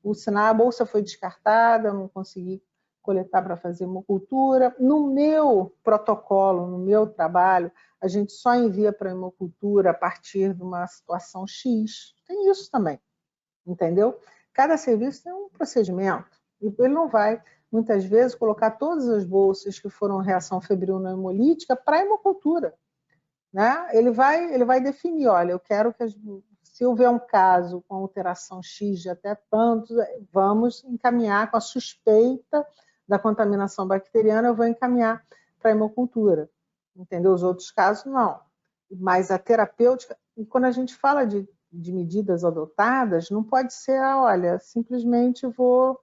o sinal, a bolsa foi descartada, eu não consegui coletar para fazer hemocultura. No meu protocolo, no meu trabalho, a gente só envia para a hemocultura a partir de uma situação X. Tem isso também, entendeu? Cada serviço tem um procedimento. E ele não vai, muitas vezes, colocar todas as bolsas que foram reação febril não hemolítica para a hemocultura. Né? Ele vai definir, olha, eu quero que se houver um caso com alteração X de até tantos, vamos encaminhar com a suspeita da contaminação bacteriana, eu vou encaminhar para a hemocultura. Entendeu? Os outros casos, não. Mas a terapêutica, e quando a gente fala de medidas adotadas, não pode ser, olha, simplesmente vou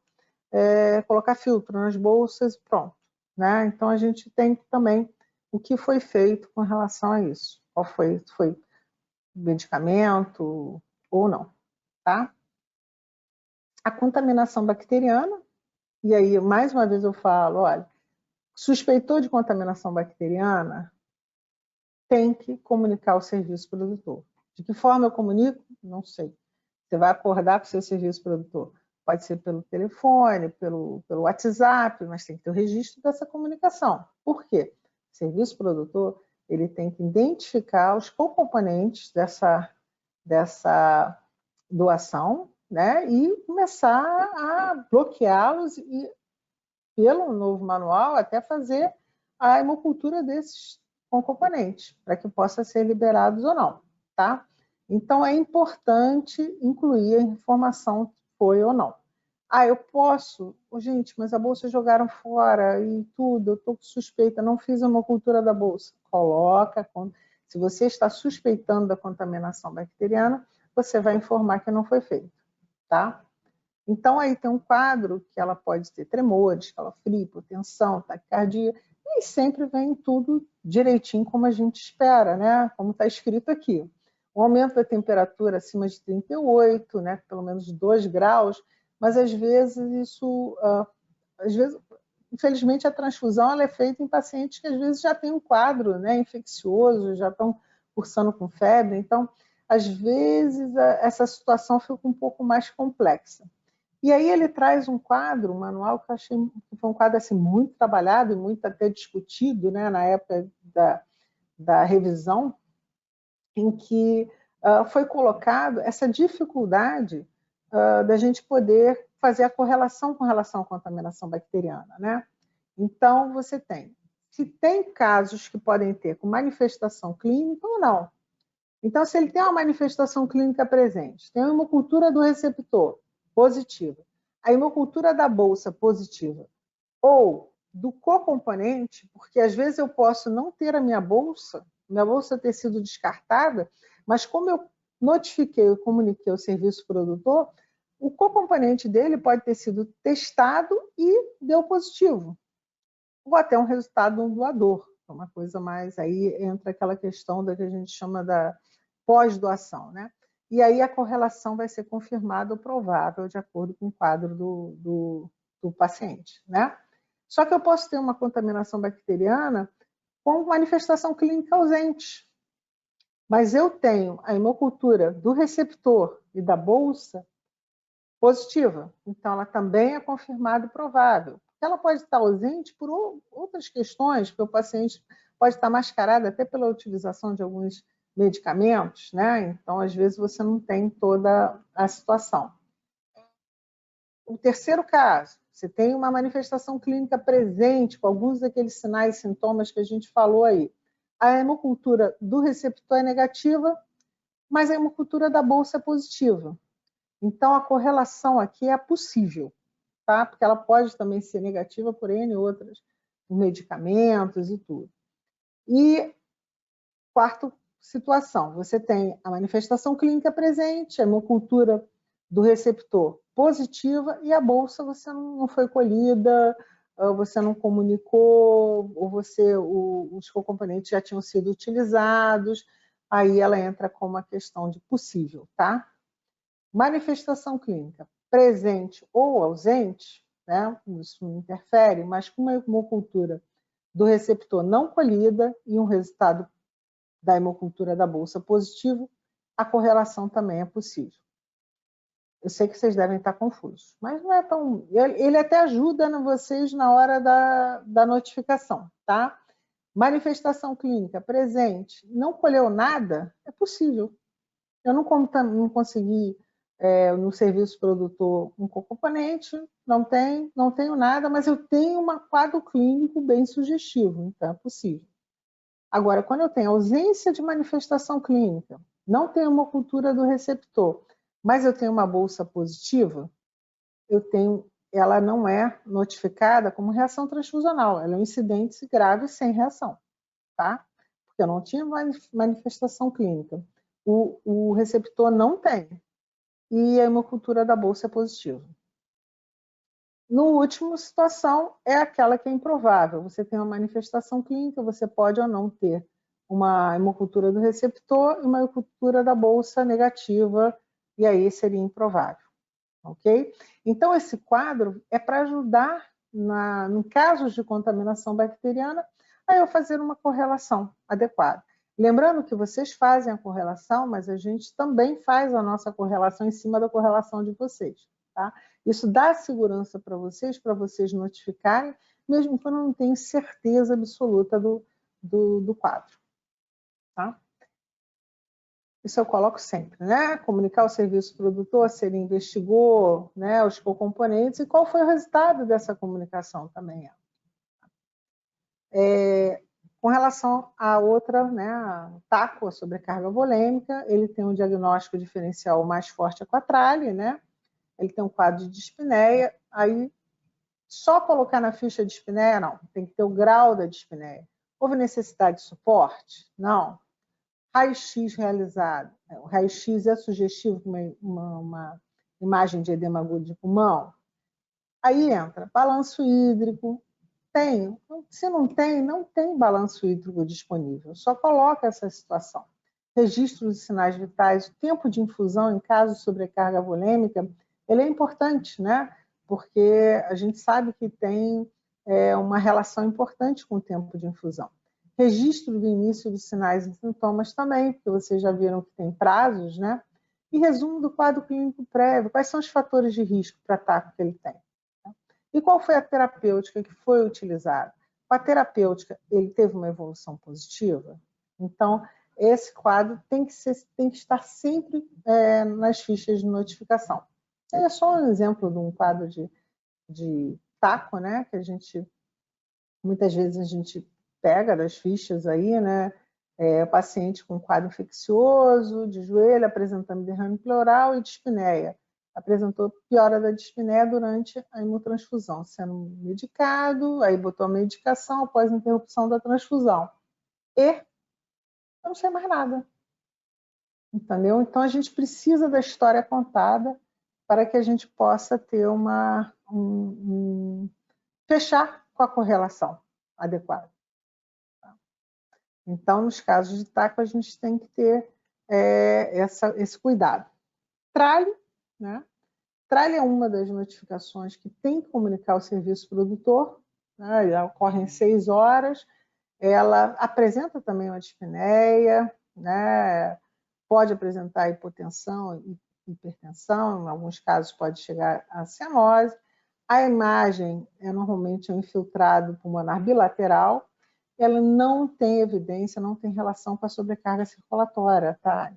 colocar filtro nas bolsas e pronto. Né? Então, a gente tem também o que foi feito com relação a isso. Qual foi medicamento ou não, tá? A contaminação bacteriana, e aí, mais uma vez eu falo, olha, suspeitou de contaminação bacteriana, tem que comunicar ao serviço produtor. De que forma eu comunico? Não sei. Você vai acordar com o seu serviço produtor. pode ser pelo telefone, pelo WhatsApp, mas tem que ter o registro dessa comunicação. Por quê? O serviço produtor, ele tem que identificar os componentes dessa doação, né, e começar a bloqueá-los e, pelo novo manual, até fazer a hemocultura desses componentes, para que possa ser liberados ou não, tá? Então, é importante incluir a informação se foi ou não. Ah, eu posso? Gente, mas a bolsa jogaram fora e tudo, eu estou suspeita, não fiz a hemocultura da bolsa. Coloca, se você está suspeitando da contaminação bacteriana, você vai informar que não foi feito, tá? Então, aí tem um quadro que ela pode ter tremores, calafrio, hipotensão, taquicardia, e sempre vem tudo direitinho como a gente espera, né? Como está escrito aqui. O aumento da temperatura acima de 38, né? Pelo menos 2 graus, mas às vezes isso, infelizmente a transfusão ela é feita em pacientes que às vezes já têm um quadro, né, infeccioso, já estão cursando com febre, então às vezes essa situação fica um pouco mais complexa. E aí ele traz um quadro, um manual que eu achei que foi um quadro assim, muito trabalhado e muito até discutido, né, na época da revisão, em que foi colocado essa dificuldade da gente poder fazer a correlação com relação à contaminação bacteriana, né? Então, você tem, se tem casos que podem ter com manifestação clínica ou não. Então, se ele tem uma manifestação clínica presente, tem uma hemocultura do receptor positiva, a hemocultura da bolsa positiva, ou do cocomponente, porque às vezes eu posso não ter a minha bolsa ter sido descartada, mas como eu notifiquei, eu comuniquei ao serviço produtor, o cocomponente dele pode ter sido testado e deu positivo. Ou até um resultado do doador, uma coisa mais, aí entra aquela questão da que a gente chama da pós-doação, né? E aí a correlação vai ser confirmada ou provável de acordo com o quadro do paciente, né? Só que eu posso ter uma contaminação bacteriana com manifestação clínica ausente. Mas eu tenho a hemocultura do receptor e da bolsa positiva. Então, ela também é confirmada e provável. Ela pode estar ausente por outras questões, porque o paciente pode estar mascarado até pela utilização de alguns medicamentos, né? Então, às vezes, você não tem toda a situação. O terceiro caso, você tem uma manifestação clínica presente com alguns daqueles sinais e sintomas que a gente falou aí. A hemocultura do receptor é negativa, mas a hemocultura da bolsa é positiva. Então, a correlação aqui é possível, tá? Porque ela pode também ser negativa por N outras medicamentos e tudo. E quarta situação, você tem a manifestação clínica presente, a hemocultura do receptor positiva e a bolsa você não foi colhida, você não comunicou, ou os componentes já tinham sido utilizados, aí ela entra como uma questão de possível, tá? Manifestação clínica presente ou ausente, né? Isso não interfere, mas com uma hemocultura do receptor não colhida e um resultado da hemocultura da bolsa positivo, a correlação também é possível. Eu sei que vocês devem estar confusos, mas não é tão... Ele até ajuda vocês na hora da notificação, tá? Manifestação clínica presente, não colheu nada, é possível. Eu não consegui, no serviço produtor, um componente, não tenho nada, mas eu tenho um quadro clínico bem sugestivo, então é possível. Agora, quando eu tenho ausência de manifestação clínica, não tenho uma cultura do receptor, mas eu tenho uma bolsa positiva, ela não é notificada como reação transfusional, ela é um incidente grave sem reação, tá? Porque eu não tinha manifestação clínica. O receptor não tem, e a hemocultura da bolsa é positiva. No último, situação é aquela que é improvável. Você tem uma manifestação clínica, você pode ou não ter uma hemocultura do receptor e uma hemocultura da bolsa negativa, e aí seria improvável. Ok? Então, esse quadro é para ajudar, em casos de contaminação bacteriana, a eu fazer uma correlação adequada. Lembrando que vocês fazem a correlação, mas a gente também faz a nossa correlação em cima da correlação de vocês. tá? Isso dá segurança para vocês notificarem, mesmo quando não tenho certeza absoluta do quadro, tá? Isso eu coloco sempre, né? Comunicar ao serviço produtor se ele investigou, né, os componentes e qual foi o resultado dessa comunicação também. Com relação à outra, né, a TACO, a sobrecarga volêmica, ele tem um diagnóstico diferencial mais forte com a trale, né? Ele tem um quadro de dispneia, aí só colocar na ficha de dispneia, não, tem que ter o grau da dispneia. Houve necessidade de suporte? Não. Raio-X realizado. O raio-X é sugestivo com uma imagem de edema agudo de pulmão? Aí entra balanço hídrico. Tem. Se não tem, não tem balanço hídrico disponível. Só coloca essa situação. Registro de sinais vitais, o tempo de infusão em caso de sobrecarga volêmica, ele é importante, né? Porque a gente sabe que tem uma relação importante com o tempo de infusão. Registro do início dos sinais e sintomas também, porque vocês já viram que tem prazos, né? E resumo do quadro clínico prévio, quais são os fatores de risco para ataque que ele tem. E qual foi a terapêutica que foi utilizada? Com a terapêutica, ele teve uma evolução positiva? Então, esse quadro tem que estar sempre nas fichas de notificação. É só um exemplo de um quadro de TACO, né? Que muitas vezes a gente pega das fichas aí, né? Paciente com quadro infeccioso, de joelho, apresentando derrame pleural e dispneia. Apresentou piora da dispneia durante a hemotransfusão, sendo medicado, aí botou a medicação após a interrupção da transfusão. E eu não sei mais nada. Entendeu? Então, a gente precisa da história contada para que a gente possa ter fechar com a correlação adequada. Então, nos casos de TACO, a gente tem que ter esse cuidado. Trale, né? Trale é uma das notificações que tem que comunicar ao serviço produtor, né? Ela ocorre em 6 horas, ela apresenta também uma dispneia, né? Pode apresentar hipotensão e hipertensão, em alguns casos pode chegar a cianose. A imagem é normalmente um infiltrado pulmonar bilateral, ela não tem evidência, não tem relação com a sobrecarga circulatória, tá?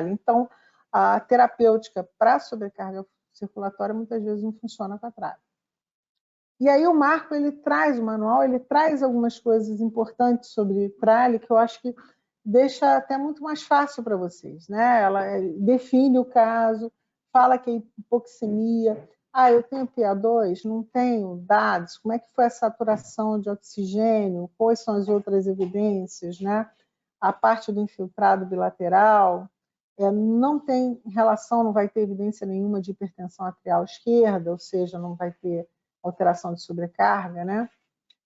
Então, a terapêutica para sobrecarga circulatória muitas vezes não funciona com a trale. E aí o Marco, o manual, ele traz algumas coisas importantes sobre trale que eu acho que deixa até muito mais fácil para vocês, né? Ela define o caso, fala que é hipoxemia. Eu tenho PA2? Não tenho dados? Como é que foi a saturação de oxigênio? Quais são as outras evidências, né? A parte do infiltrado bilateral não tem relação, não vai ter evidência nenhuma de hipertensão arterial esquerda, ou seja, não vai ter alteração de sobrecarga, né?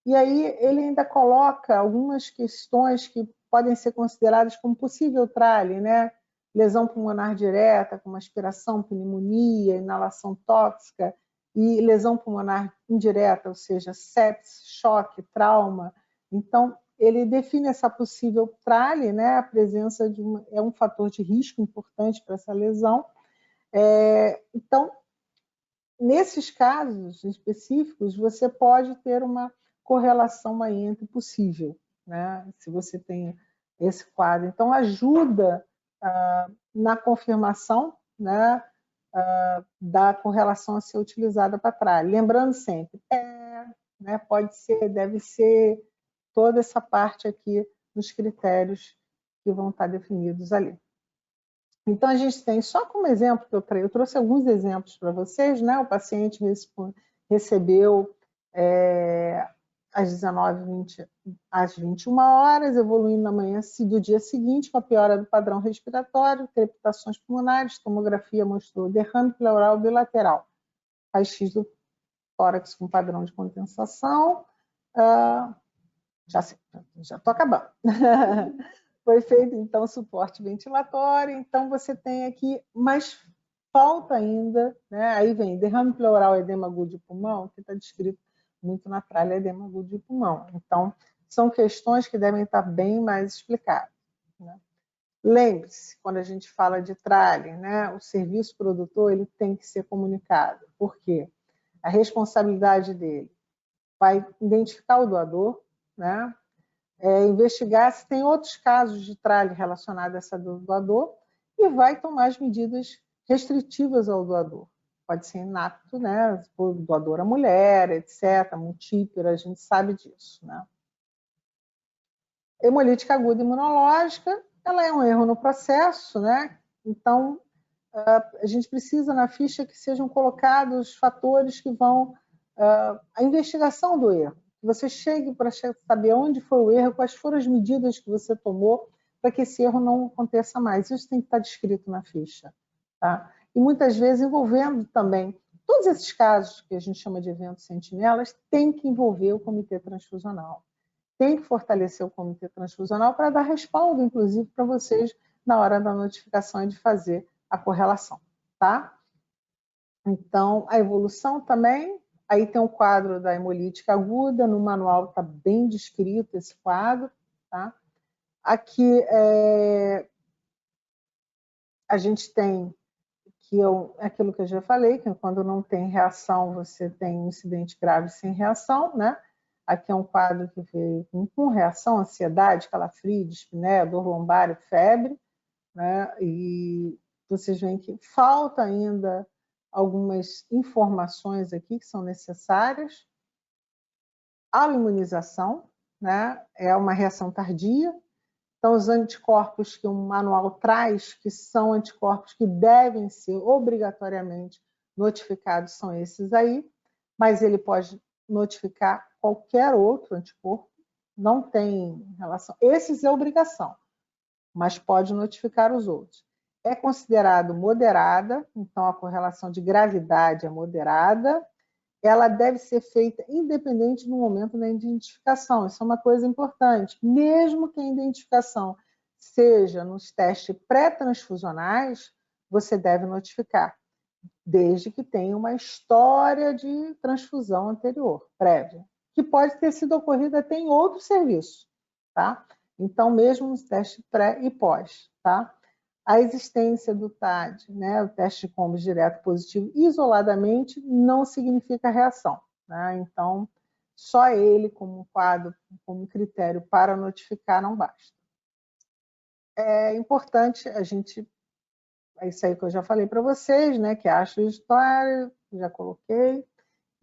E aí ele ainda coloca algumas questões que podem ser consideradas como possível trale, né? Lesão pulmonar direta, como aspiração, pneumonia, inalação tóxica, e lesão pulmonar indireta, ou seja, sepsis, choque, trauma. Então, ele define essa possível trale, né? A presença é um fator de risco importante para essa lesão. Então, nesses casos específicos, você pode ter uma correlação aí entre possível, né? Se você tem esse quadro. Então, ajuda na confirmação, né, da correlação a ser utilizada para trás. Lembrando sempre, né, pode ser, deve ser, toda essa parte aqui nos critérios que vão estar definidos ali. Então, a gente tem, só como exemplo, que eu trouxe alguns exemplos para vocês, né? O paciente recebeu às 19h20 às 21 horas, evoluindo na manhã do dia seguinte com a piora do padrão respiratório, crepitações pulmonares, tomografia mostrou derrame pleural bilateral, raio-x do tórax com padrão de condensação, já estou acabando. Foi feito, então, suporte ventilatório, então você tem aqui, mas falta ainda, né? Aí vem derrame pleural, edema agudo de pulmão, que está descrito muito na tralha, edema agudo de pulmão. Então, são questões que devem estar bem mais explicadas, né? Lembre-se, quando a gente fala de tralha, né, o serviço produtor ele tem que ser comunicado. Por quê? A responsabilidade dele vai identificar o doador, né, investigar se tem outros casos de tralha relacionados a essa do doador e vai tomar as medidas restritivas ao doador. Pode ser inapto, né, o doador a mulher, etc., multípera, a gente sabe disso, né. Hemolítica aguda imunológica, ela é um erro no processo, né? Então, a gente precisa na ficha que sejam colocados fatores que vão a investigação do erro. Que você chegue para saber onde foi o erro, quais foram as medidas que você tomou para que esse erro não aconteça mais. Isso tem que estar descrito na ficha. Tá? E muitas vezes envolvendo também, todos esses casos que a gente chama de eventos sentinelas, tem que envolver o comitê transfusional. Tem que fortalecer o comitê transfusional para dar respaldo, inclusive, para vocês na hora da notificação e de fazer a correlação, tá? Então, a evolução também, aí tem o quadro da hemolítica aguda, no manual está bem descrito esse quadro, tá? Aqui a gente tem aquilo que eu já falei, que quando não tem reação, você tem um incidente grave sem reação, né? Aqui é um quadro que veio com reação, ansiedade, calafrio, dispneia, dor lombar e febre, né? E vocês veem que falta ainda algumas informações aqui que são necessárias. A imunização, né? É uma reação tardia. Então, os anticorpos que o manual traz, que são anticorpos que devem ser obrigatoriamente notificados, são esses aí, mas ele pode notificar qualquer outro anticorpo, não tem relação. Esses é obrigação, mas pode notificar os outros. É considerado moderada, então a correlação de gravidade é moderada, ela deve ser feita independente do momento da identificação. Isso é uma coisa importante. Mesmo que a identificação seja nos testes pré-transfusionais, você deve notificar, desde que tenha uma história de transfusão anterior, prévia, que pode ter sido ocorrida até em outro serviço, tá? Então, mesmo nos testes pré e pós, tá? A existência do TAD, né, o teste de combos direto positivo, isoladamente não significa reação. Né? Então, só ele como quadro, como critério para notificar não basta. É importante a gente, é isso aí que eu já falei para vocês, né, que acho história, já coloquei,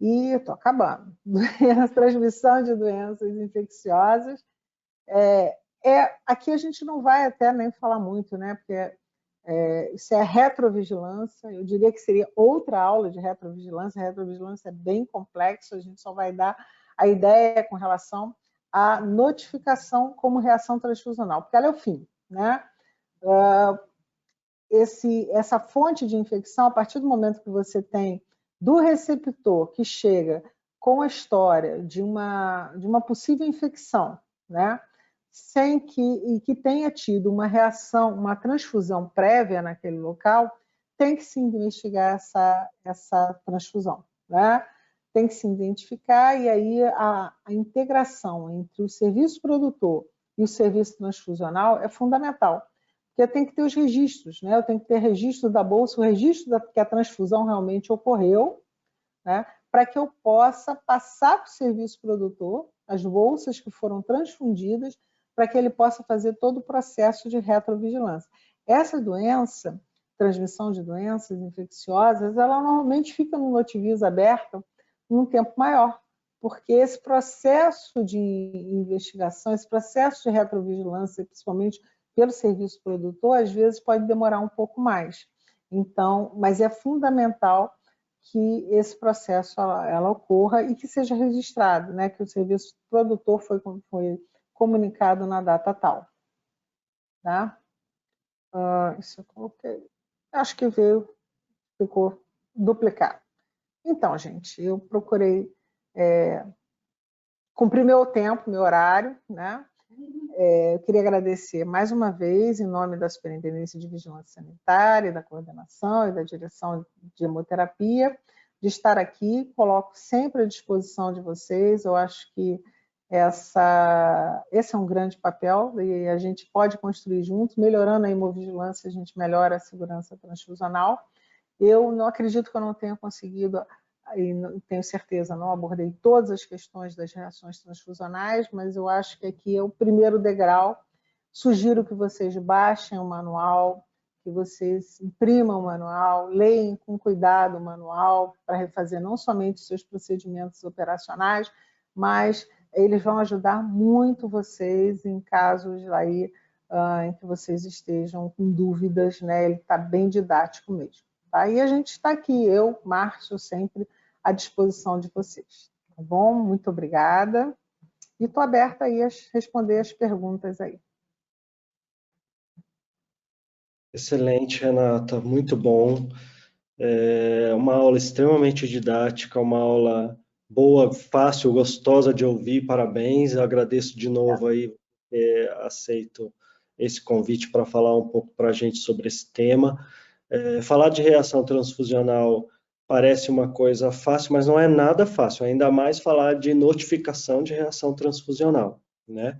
e estou acabando. Transmissão de doenças infecciosas. Aqui a gente não vai até nem falar muito, né, porque isso é retrovigilância, eu diria que seria outra aula de retrovigilância. A retrovigilância é bem complexo, a gente só vai dar a ideia com relação à notificação como reação transfusional, porque ela é o fim, né? Essa fonte de infecção, a partir do momento que você tem do receptor que chega com a história de uma possível infecção, né? Sem que tenha tido uma reação, uma transfusão prévia naquele local, tem que se investigar essa transfusão, né? Tem que se identificar, e aí a integração entre o serviço produtor e o serviço transfusional é fundamental, porque tem que ter os registros, né? Eu tenho que ter registro da bolsa, o registro que a transfusão realmente ocorreu, né? Para que eu possa passar para o serviço produtor as bolsas que foram transfundidas, para que ele possa fazer todo o processo de retrovigilância. Essa doença, transmissão de doenças infecciosas, ela normalmente fica no notivis aberto um tempo maior, porque esse processo de investigação, esse processo de retrovigilância, principalmente pelo serviço produtor, às vezes pode demorar um pouco mais. Então, mas é fundamental que esse processo ela ocorra e que seja registrado, né? Que o serviço produtor foi comunicado na data tal. Tá? Isso eu coloquei. Acho que ficou duplicado. Então, gente, eu procurei cumprir meu tempo, meu horário, né? Eu queria agradecer mais uma vez, em nome da Superintendência de Vigilância Sanitária, da coordenação e da direção de hemoterapia, de estar aqui. Coloco sempre à disposição de vocês. Eu acho que Esse é um grande papel e a gente pode construir juntos, melhorando a hemovigilância, a gente melhora a segurança transfusional. Eu não acredito que eu não tenha conseguido, e tenho certeza, não abordei todas as questões das reações transfusionais, mas eu acho que aqui é o primeiro degrau. Sugiro que vocês baixem o manual, que vocês imprimam o manual, leem com cuidado o manual para refazer não somente os seus procedimentos operacionais, mas eles vão ajudar muito vocês em casos aí em que vocês estejam com dúvidas, né? Ele está bem didático mesmo. Tá? E a gente está aqui, eu, Márcio, sempre à disposição de vocês. Tá bom? Muito obrigada. E estou aberta aí a responder as perguntas aí.
Excelente, Renata, muito bom. É uma aula extremamente didática, uma aula boa, fácil, gostosa de ouvir, parabéns. Eu agradeço de novo aí ter aceito esse convite para falar um pouco para a gente sobre esse tema. Falar de reação transfusional parece uma coisa fácil, mas não é nada fácil, ainda mais falar de notificação de reação transfusional, né?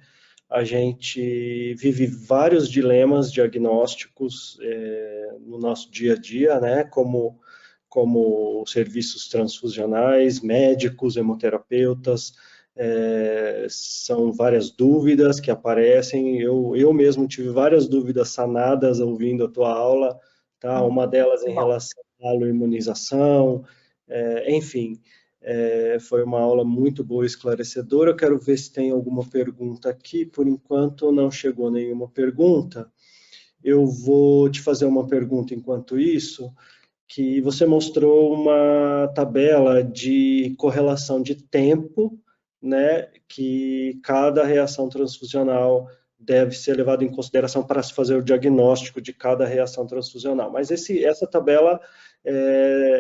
A gente vive vários dilemas diagnósticos no nosso dia a dia, né? Como serviços transfusionais, médicos, hemoterapeutas, são várias dúvidas que aparecem. Eu mesmo tive várias dúvidas sanadas ouvindo a tua aula, tá? Uma delas em relação à imunização, enfim. Foi uma aula muito boa e esclarecedora. Eu quero ver se tem alguma pergunta aqui. Por enquanto, não chegou nenhuma pergunta. Eu vou te fazer uma pergunta enquanto isso, que você mostrou uma tabela de correlação de tempo, né, que cada reação transfusional deve ser levada em consideração para se fazer o diagnóstico de cada reação transfusional. Mas essa tabela,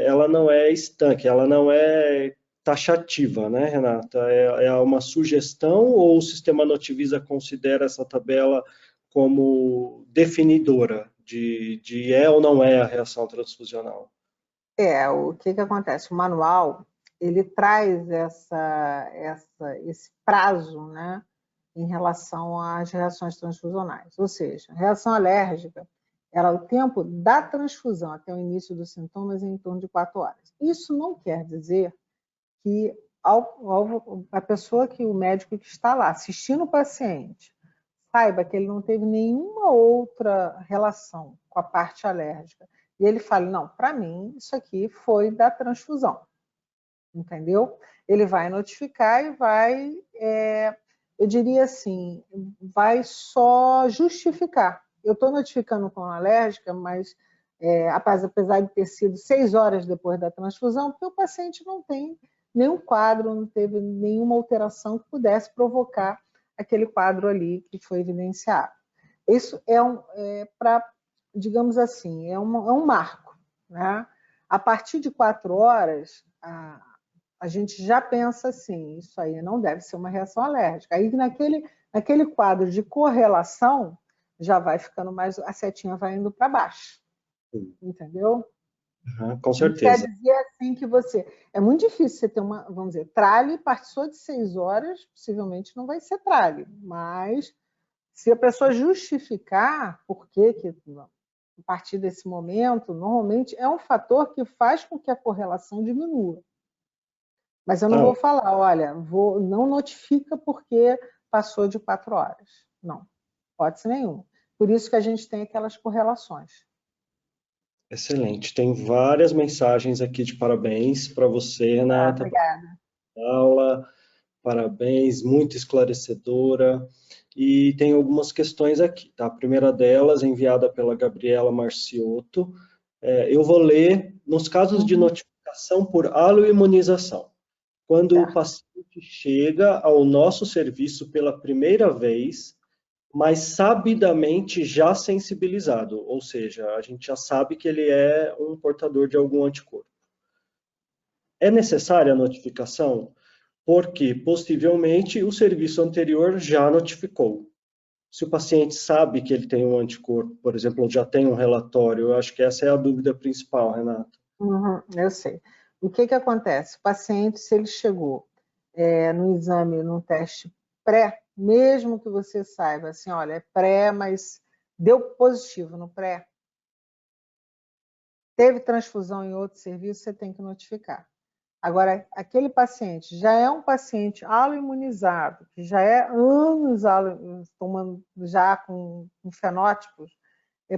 ela não é estanque, ela não é taxativa, né, Renata? É uma sugestão ou o sistema Notivisa considera essa tabela como definidora de ou não é a reação transfusional?
O que acontece? O manual, ele traz esse prazo, né, em relação às reações transfusionais. Ou seja, reação alérgica, o tempo da transfusão até o início dos sintomas é em torno de 4 horas. Isso não quer dizer que a pessoa, o médico que está lá assistindo o paciente, saiba que ele não teve nenhuma outra relação com a parte alérgica. E ele fala, não, para mim, isso aqui foi da transfusão. Entendeu? Ele vai notificar e vai, eu diria assim, vai só justificar. Eu estou notificando com alérgica, mas apesar de ter sido 6 horas depois da transfusão, porque o paciente não tem nenhum quadro, não teve nenhuma alteração que pudesse provocar aquele quadro ali que foi evidenciado. Isso para, digamos assim, é um marco, né? A partir de 4 horas, a gente já pensa assim, isso aí não deve ser uma reação alérgica. Aí naquele quadro de correlação, já vai ficando mais, a setinha vai indo para baixo. Entendeu?
Com certeza.
Quer dizer assim que é muito difícil você ter vamos dizer, trale, passou de 6 horas, possivelmente não vai ser trale, mas se a pessoa justificar por que a partir desse momento, normalmente é um fator que faz com que a correlação diminua. Mas eu não vou falar, olha, não notifica porque passou de 4 horas. Não, pode ser nenhum. Por isso que a gente tem aquelas correlações.
Excelente. Tem várias mensagens aqui de parabéns para você, Renata.
Obrigada.
Aula, parabéns, muito esclarecedora. E tem algumas questões aqui, tá? A primeira delas, enviada pela Gabriela Marciotto. Eu vou ler, nos casos de notificação por aloimunização, quando o paciente chega ao nosso serviço pela primeira vez, mas sabidamente já sensibilizado, ou seja, a gente já sabe que ele é um portador de algum anticorpo. É necessária a notificação? Porque, possivelmente, o serviço anterior já notificou. Se o paciente sabe que ele tem um anticorpo, por exemplo, ou já tem um relatório, eu acho que essa é a dúvida principal, Renata.
Eu sei. O que acontece? O paciente, se ele chegou no exame, no teste pré, mesmo que você saiba, assim, olha, é pré, mas deu positivo no pré, teve transfusão em outro serviço, você tem que notificar. Agora, aquele paciente já é um paciente aloimunizado, que já é anos tomando já com fenótipos,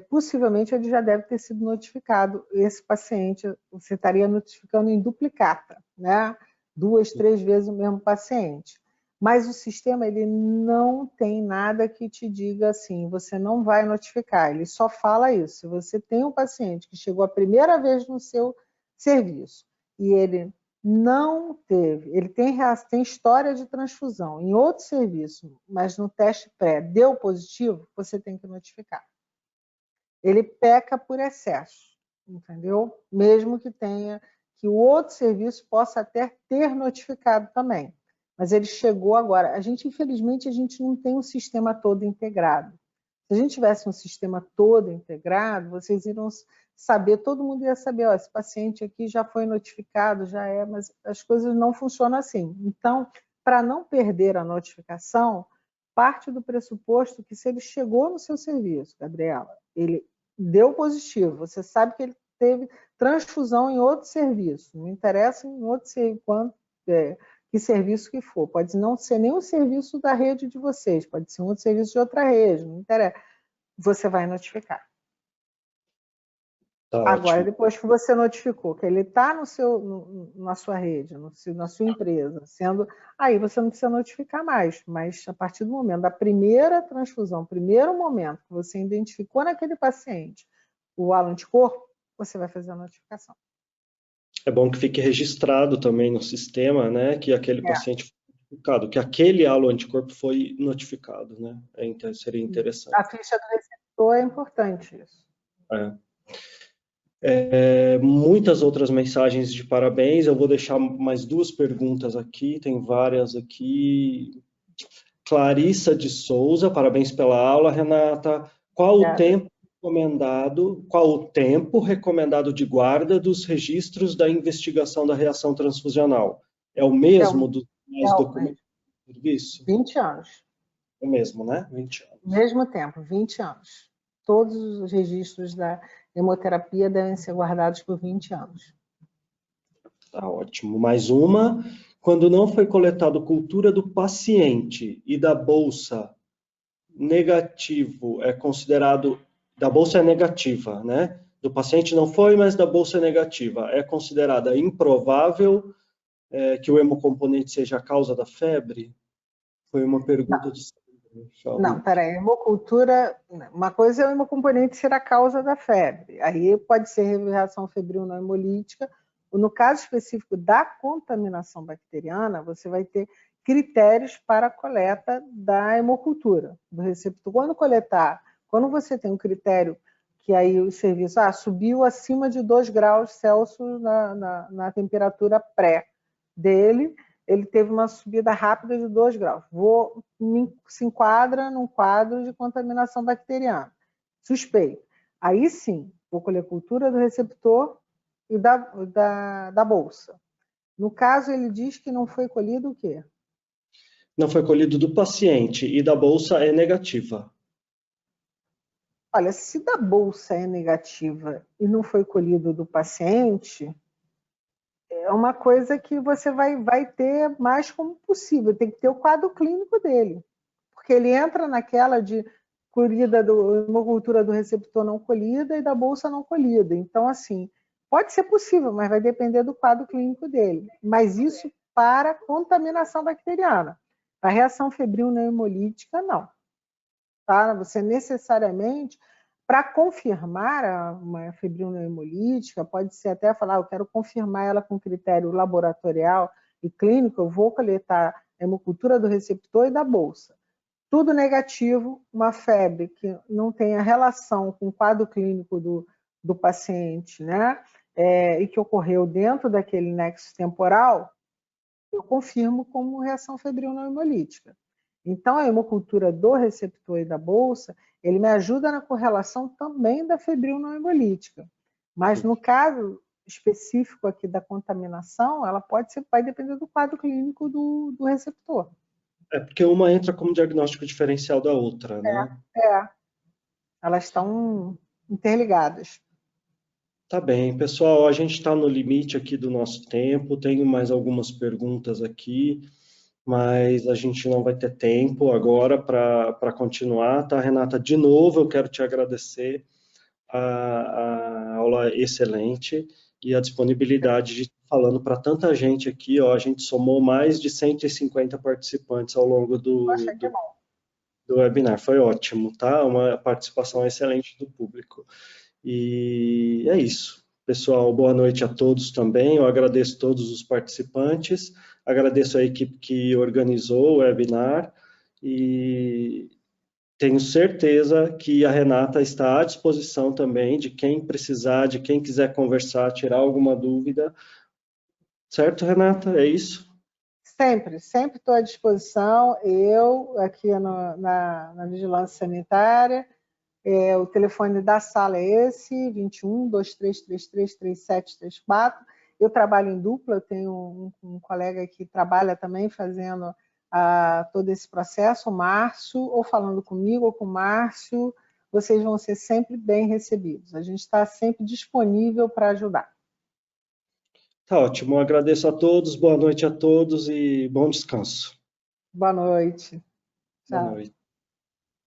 possivelmente ele já deve ter sido notificado. Esse paciente, você estaria notificando em duplicata, né? 2, 3 vezes o mesmo paciente. Mas o sistema ele não tem nada que te diga assim, você não vai notificar, ele só fala isso. Se você tem um paciente que chegou a primeira vez no seu serviço e ele não teve, ele tem história de transfusão em outro serviço, mas no teste pré deu positivo, você tem que notificar. Ele peca por excesso, entendeu? Mesmo que o outro serviço possa até ter notificado também. Mas ele chegou agora. Infelizmente, a gente não tem um sistema todo integrado. Se a gente tivesse um sistema todo integrado, vocês iriam saber, todo mundo ia saber, ó, esse paciente aqui já foi notificado, já é, mas as coisas não funcionam assim. Então, para não perder a notificação, parte do pressuposto que se ele chegou no seu serviço, Gabriela, ele deu positivo, você sabe que ele teve transfusão em outro serviço, não interessa em outro serviço, que serviço que for, pode não ser nem um serviço da rede de vocês, pode ser um outro serviço de outra rede, não interessa, você vai notificar.
Tá
agora,
ótimo.
depois que você notificou que ele está na sua rede, na sua empresa, aí você não precisa notificar mais, mas a partir do momento da primeira transfusão, primeiro momento que você identificou naquele paciente o halo-anticorpo, você vai fazer a notificação.
É bom que fique registrado também no sistema, né, que aquele paciente foi notificado, que aquele halo-anticorpo foi notificado, né? Seria interessante.
A ficha do receptor é importante isso.
Muitas outras mensagens de parabéns. Eu vou deixar mais 2 perguntas aqui, tem várias aqui. Clarissa de Souza, parabéns pela aula, Renata. Qual o tempo recomendado de guarda dos registros da investigação da reação transfusional? É o mesmo dos documentos do serviço?
20 anos.
É o mesmo, né? 20 anos.
Mesmo tempo, 20 anos. Todos os registros da hemoterapia devem ser guardados por 20 anos.
Tá ótimo. Mais uma. Quando não foi coletado cultura do paciente e da bolsa negativo, é considerado... Da bolsa é negativa, né? Do paciente não foi, mas da bolsa é negativa. É considerada improvável que o hemocomponente seja a causa da febre? Foi uma pergunta do...
Não, peraí, hemocultura, uma coisa é o hemocomponente ser a causa da febre, aí pode ser reação febril não hemolítica, ou no caso específico da contaminação bacteriana, você vai ter critérios para a coleta da hemocultura, do receptor. Quando você tem um critério que aí o serviço subiu acima de 2 graus Celsius na temperatura pré dele, ele teve uma subida rápida de 2 graus. Se enquadra num quadro de contaminação bacteriana. Suspeito. Aí sim, vou colher cultura do receptor e da bolsa. No caso, ele diz que não foi colhido o quê?
Não foi colhido do paciente e da bolsa é negativa.
Olha, se da bolsa é negativa e não foi colhido do paciente, é uma coisa que você vai ter mais como possível, tem que ter o quadro clínico dele, porque ele entra naquela de hemocultura do receptor não colhida e da bolsa não colhida. Então, assim, pode ser possível, mas vai depender do quadro clínico dele. Mas isso para contaminação bacteriana. A reação febril não hemolítica, não. Tá? Você necessariamente... Para confirmar uma febril não hemolítica, pode ser até falar, eu quero confirmar ela com critério laboratorial e clínico, eu vou coletar a hemocultura do receptor e da bolsa. Tudo negativo, uma febre que não tenha relação com o quadro clínico do paciente, né? E que ocorreu dentro daquele nexo temporal, eu confirmo como reação febril não hemolítica. Então, a hemocultura do receptor e da bolsa, ele me ajuda na correlação também da febril não hemolítica. Mas no caso específico aqui da contaminação, ela vai depender do quadro clínico do receptor.
É porque uma entra como diagnóstico diferencial da outra, né?
É, elas estão interligadas.
Tá bem, pessoal, a gente está no limite aqui do nosso tempo. Tenho mais algumas perguntas aqui, mas a gente não vai ter tempo agora para continuar, tá, Renata? De novo, eu quero te agradecer a aula excelente e a disponibilidade de estar falando para tanta gente aqui. Ó, a gente somou mais de 150 participantes ao longo
Poxa, que bom.
do webinar. Foi ótimo, tá? Uma participação excelente do público. E é isso. Pessoal, boa noite a todos também. Eu agradeço todos os participantes, agradeço a equipe que organizou o webinar e tenho certeza que a Renata está à disposição também de quem precisar, de quem quiser conversar, tirar alguma dúvida. Certo, Renata? É isso?
Sempre, sempre estou à disposição. Eu, aqui na Vigilância Sanitária, o telefone da sala é esse, 21 2333 3734. Eu trabalho em dupla, eu tenho um colega que trabalha também fazendo todo esse processo, o Márcio, ou falando comigo ou com o Márcio, vocês vão ser sempre bem recebidos. A gente está sempre disponível para ajudar.
Tá ótimo. Eu agradeço a todos, boa noite a todos e bom descanso.
Boa noite.
Boa
Tchau.
noite.